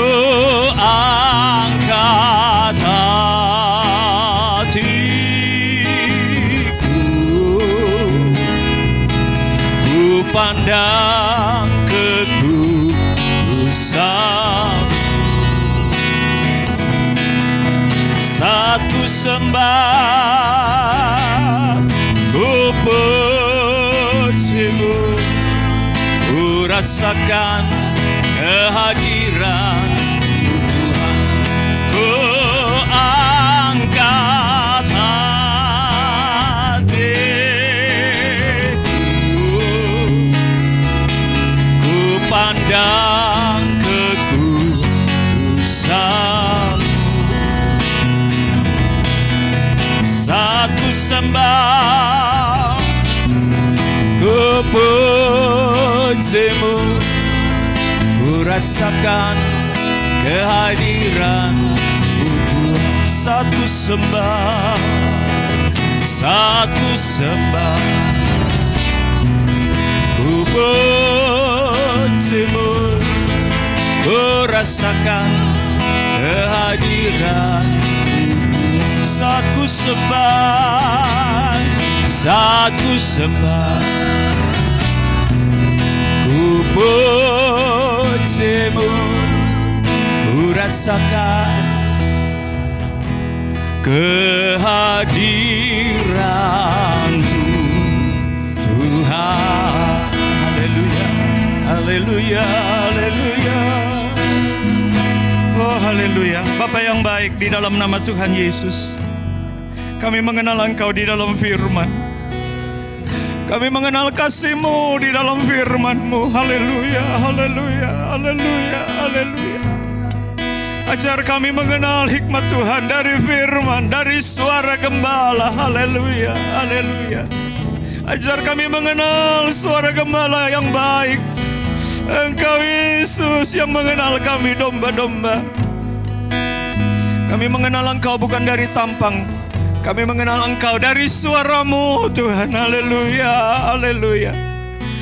angkat hatiku, ku pandang kekudusan. Saat ku sembah, ku puji-Mu, ku rasakan kehadiran-Mu dan kekudusan. Saat ku sembah, ku pujimu, ku rasakan kehadiran-Mu Tuhan. Saat ku sembah, saat ku sembah, ku pujimu, ku rasakan kehadiran-Mu. Saat ku sembah, saat ku sembah, ku pujimu, ku rasakan kehadiran-Mu Tuhan. Haleluya, haleluya, haleluya. Oh haleluya. Bapa yang baik, di dalam nama Tuhan Yesus, kami mengenal Engkau di dalam firman. Kami mengenal kasih-Mu di dalam firman-Mu. Haleluya, haleluya, haleluya, haleluya. Ajar kami mengenal hikmat Tuhan dari firman, dari suara gembala. Haleluya, haleluya. Ajar kami mengenal suara gembala yang baik. Engkau Yesus yang mengenal kami domba-domba. Kami mengenal Engkau bukan dari tampang. Kami mengenal Engkau dari suara-Mu Tuhan. Haleluya, haleluya.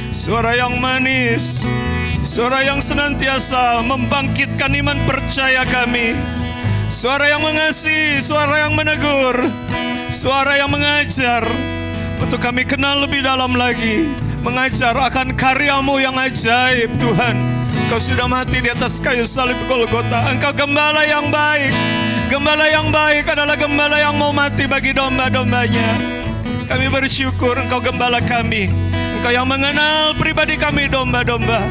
Suara yang manis, suara yang senantiasa membangkitkan iman percaya kami. Suara yang mengasihi, suara yang menegur, suara yang mengajar untuk kami kenal lebih dalam lagi. Mengajar akan karya-Mu yang ajaib Tuhan. Engkau sudah mati di atas kayu salib Golgota. Engkau gembala yang baik. Gembala yang baik adalah gembala yang mau mati bagi domba-dombanya. Kami bersyukur Engkau gembala kami. Engkau yang mengenal pribadi kami domba-domba.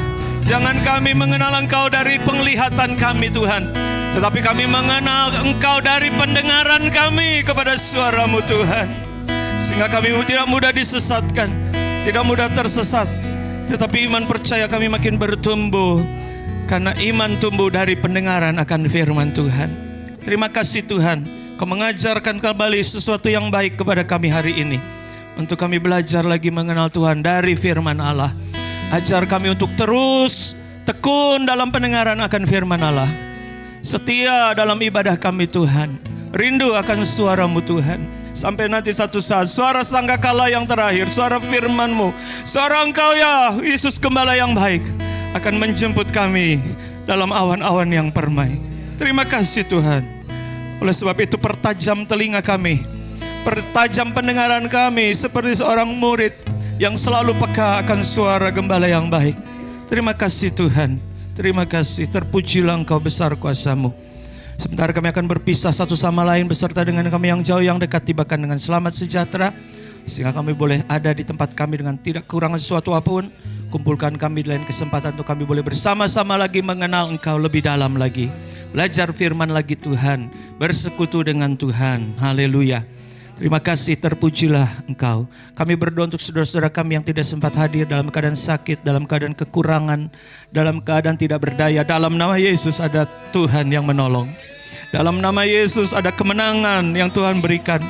Jangan kami mengenal Engkau dari penglihatan kami Tuhan, tetapi kami mengenal Engkau dari pendengaran kami kepada suara-Mu Tuhan. Sehingga kami tidak mudah disesatkan, tidak mudah tersesat, tetapi iman percaya kami makin bertumbuh. Karena iman tumbuh dari pendengaran akan firman Tuhan. Terima kasih Tuhan, Kau mengajarkan kembali sesuatu yang baik kepada kami hari ini. Untuk kami belajar lagi mengenal Tuhan dari firman Allah. Ajar kami untuk terus tekun dalam pendengaran akan firman Allah. Setia dalam ibadah kami Tuhan. Rindu akan suara-Mu Tuhan. Sampai nanti satu saat suara sangkakala yang terakhir, suara firman-Mu, suara Engkau ya Yesus Gembala yang baik akan menjemput kami dalam awan-awan yang permai. Terima kasih Tuhan. Oleh sebab itu pertajam telinga kami, pertajam pendengaran kami seperti seorang murid yang selalu peka akan suara Gembala yang baik. Terima kasih Tuhan. Terima kasih. Terpujilah Engkau besar kuasa-Mu. Sebentar kami akan berpisah satu sama lain beserta dengan kami yang jauh yang dekat, tibakan dengan selamat sejahtera, sehingga kami boleh ada di tempat kami dengan tidak kekurangan sesuatu apapun. Kumpulkan kami di lain kesempatan untuk kami boleh bersama-sama lagi mengenal Engkau lebih dalam lagi. Belajar firman lagi Tuhan, bersekutu dengan Tuhan. Haleluya. Terima kasih, terpujilah Engkau. Kami berdoa untuk saudara-saudara kami yang tidak sempat hadir dalam keadaan sakit, dalam keadaan kekurangan, dalam keadaan tidak berdaya. Dalam nama Yesus ada Tuhan yang menolong. Dalam nama Yesus ada kemenangan yang Tuhan berikan.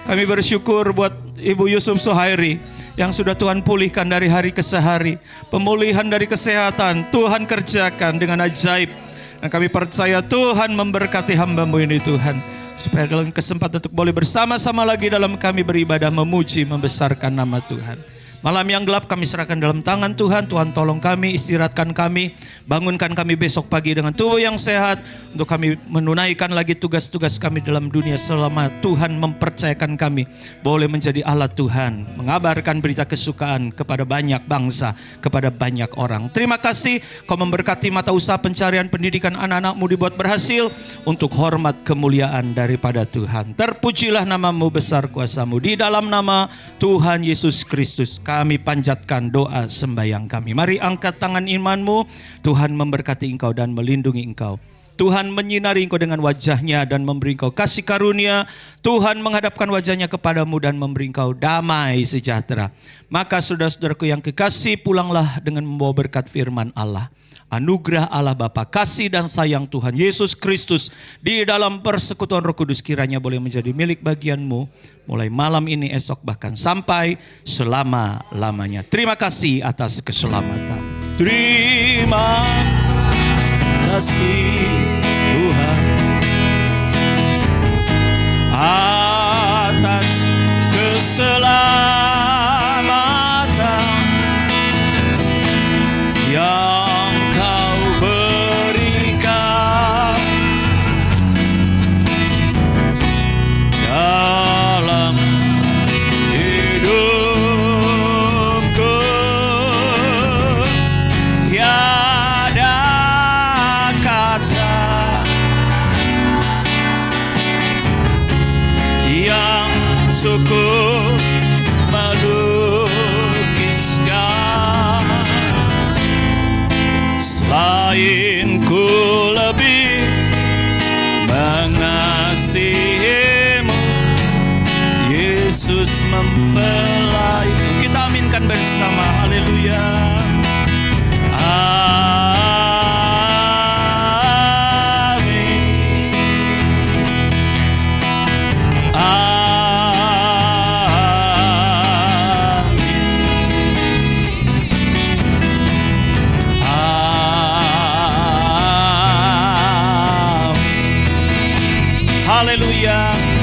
Kami bersyukur buat Ibu Yusuf Suhairi yang sudah Tuhan pulihkan dari hari ke hari. Pemulihan dari kesehatan Tuhan kerjakan dengan ajaib. Dan kami percaya Tuhan memberkati hamba-Mu ini Tuhan, supaya dalam kesempatan untuk boleh bersama-sama lagi dalam kami beribadah, memuji, membesarkan nama Tuhan. Malam yang gelap kami serahkan dalam tangan Tuhan. Tuhan tolong kami, istirahatkan kami, bangunkan kami besok pagi dengan tubuh yang sehat, untuk kami menunaikan lagi tugas-tugas kami dalam dunia selama Tuhan mempercayakan kami boleh menjadi alat Tuhan, mengabarkan berita kesukaan kepada banyak bangsa, kepada banyak orang. Terima kasih Kau memberkati mata usaha pencarian pendidikan anak-anak-Mu dibuat berhasil untuk hormat kemuliaan daripada Tuhan. Terpujilah nama-Mu besar kuasa-Mu. Di dalam nama Tuhan Yesus Kristus kami panjatkan doa sembahyang kami. Mari angkat tangan iman-Mu. Tuhan memberkati engkau dan melindungi engkau. Tuhan menyinari engkau dengan wajahnya dan memberi engkau kasih karunia. Tuhan menghadapkan wajahnya kepadamu dan memberi engkau damai sejahtera. Maka saudara-saudaraku yang kekasih, pulanglah dengan membawa berkat firman Allah. anugerah Allah Bapa, kasih dan sayang Tuhan Yesus Kristus di dalam persekutuan Roh Kudus kiranya boleh menjadi milik bagianmu mulai malam ini, esok, bahkan sampai selama-lamanya. Terima kasih atas keselamatan. Terima kasih Tuhan atas keselamatan yang Kau berikan dalam hidupku. Tiada kata yang cukup melukiskan, selain ku lebih mengasihimu, Yesus mempelai. Kita aminkan bersama, haleluya. Haleluya.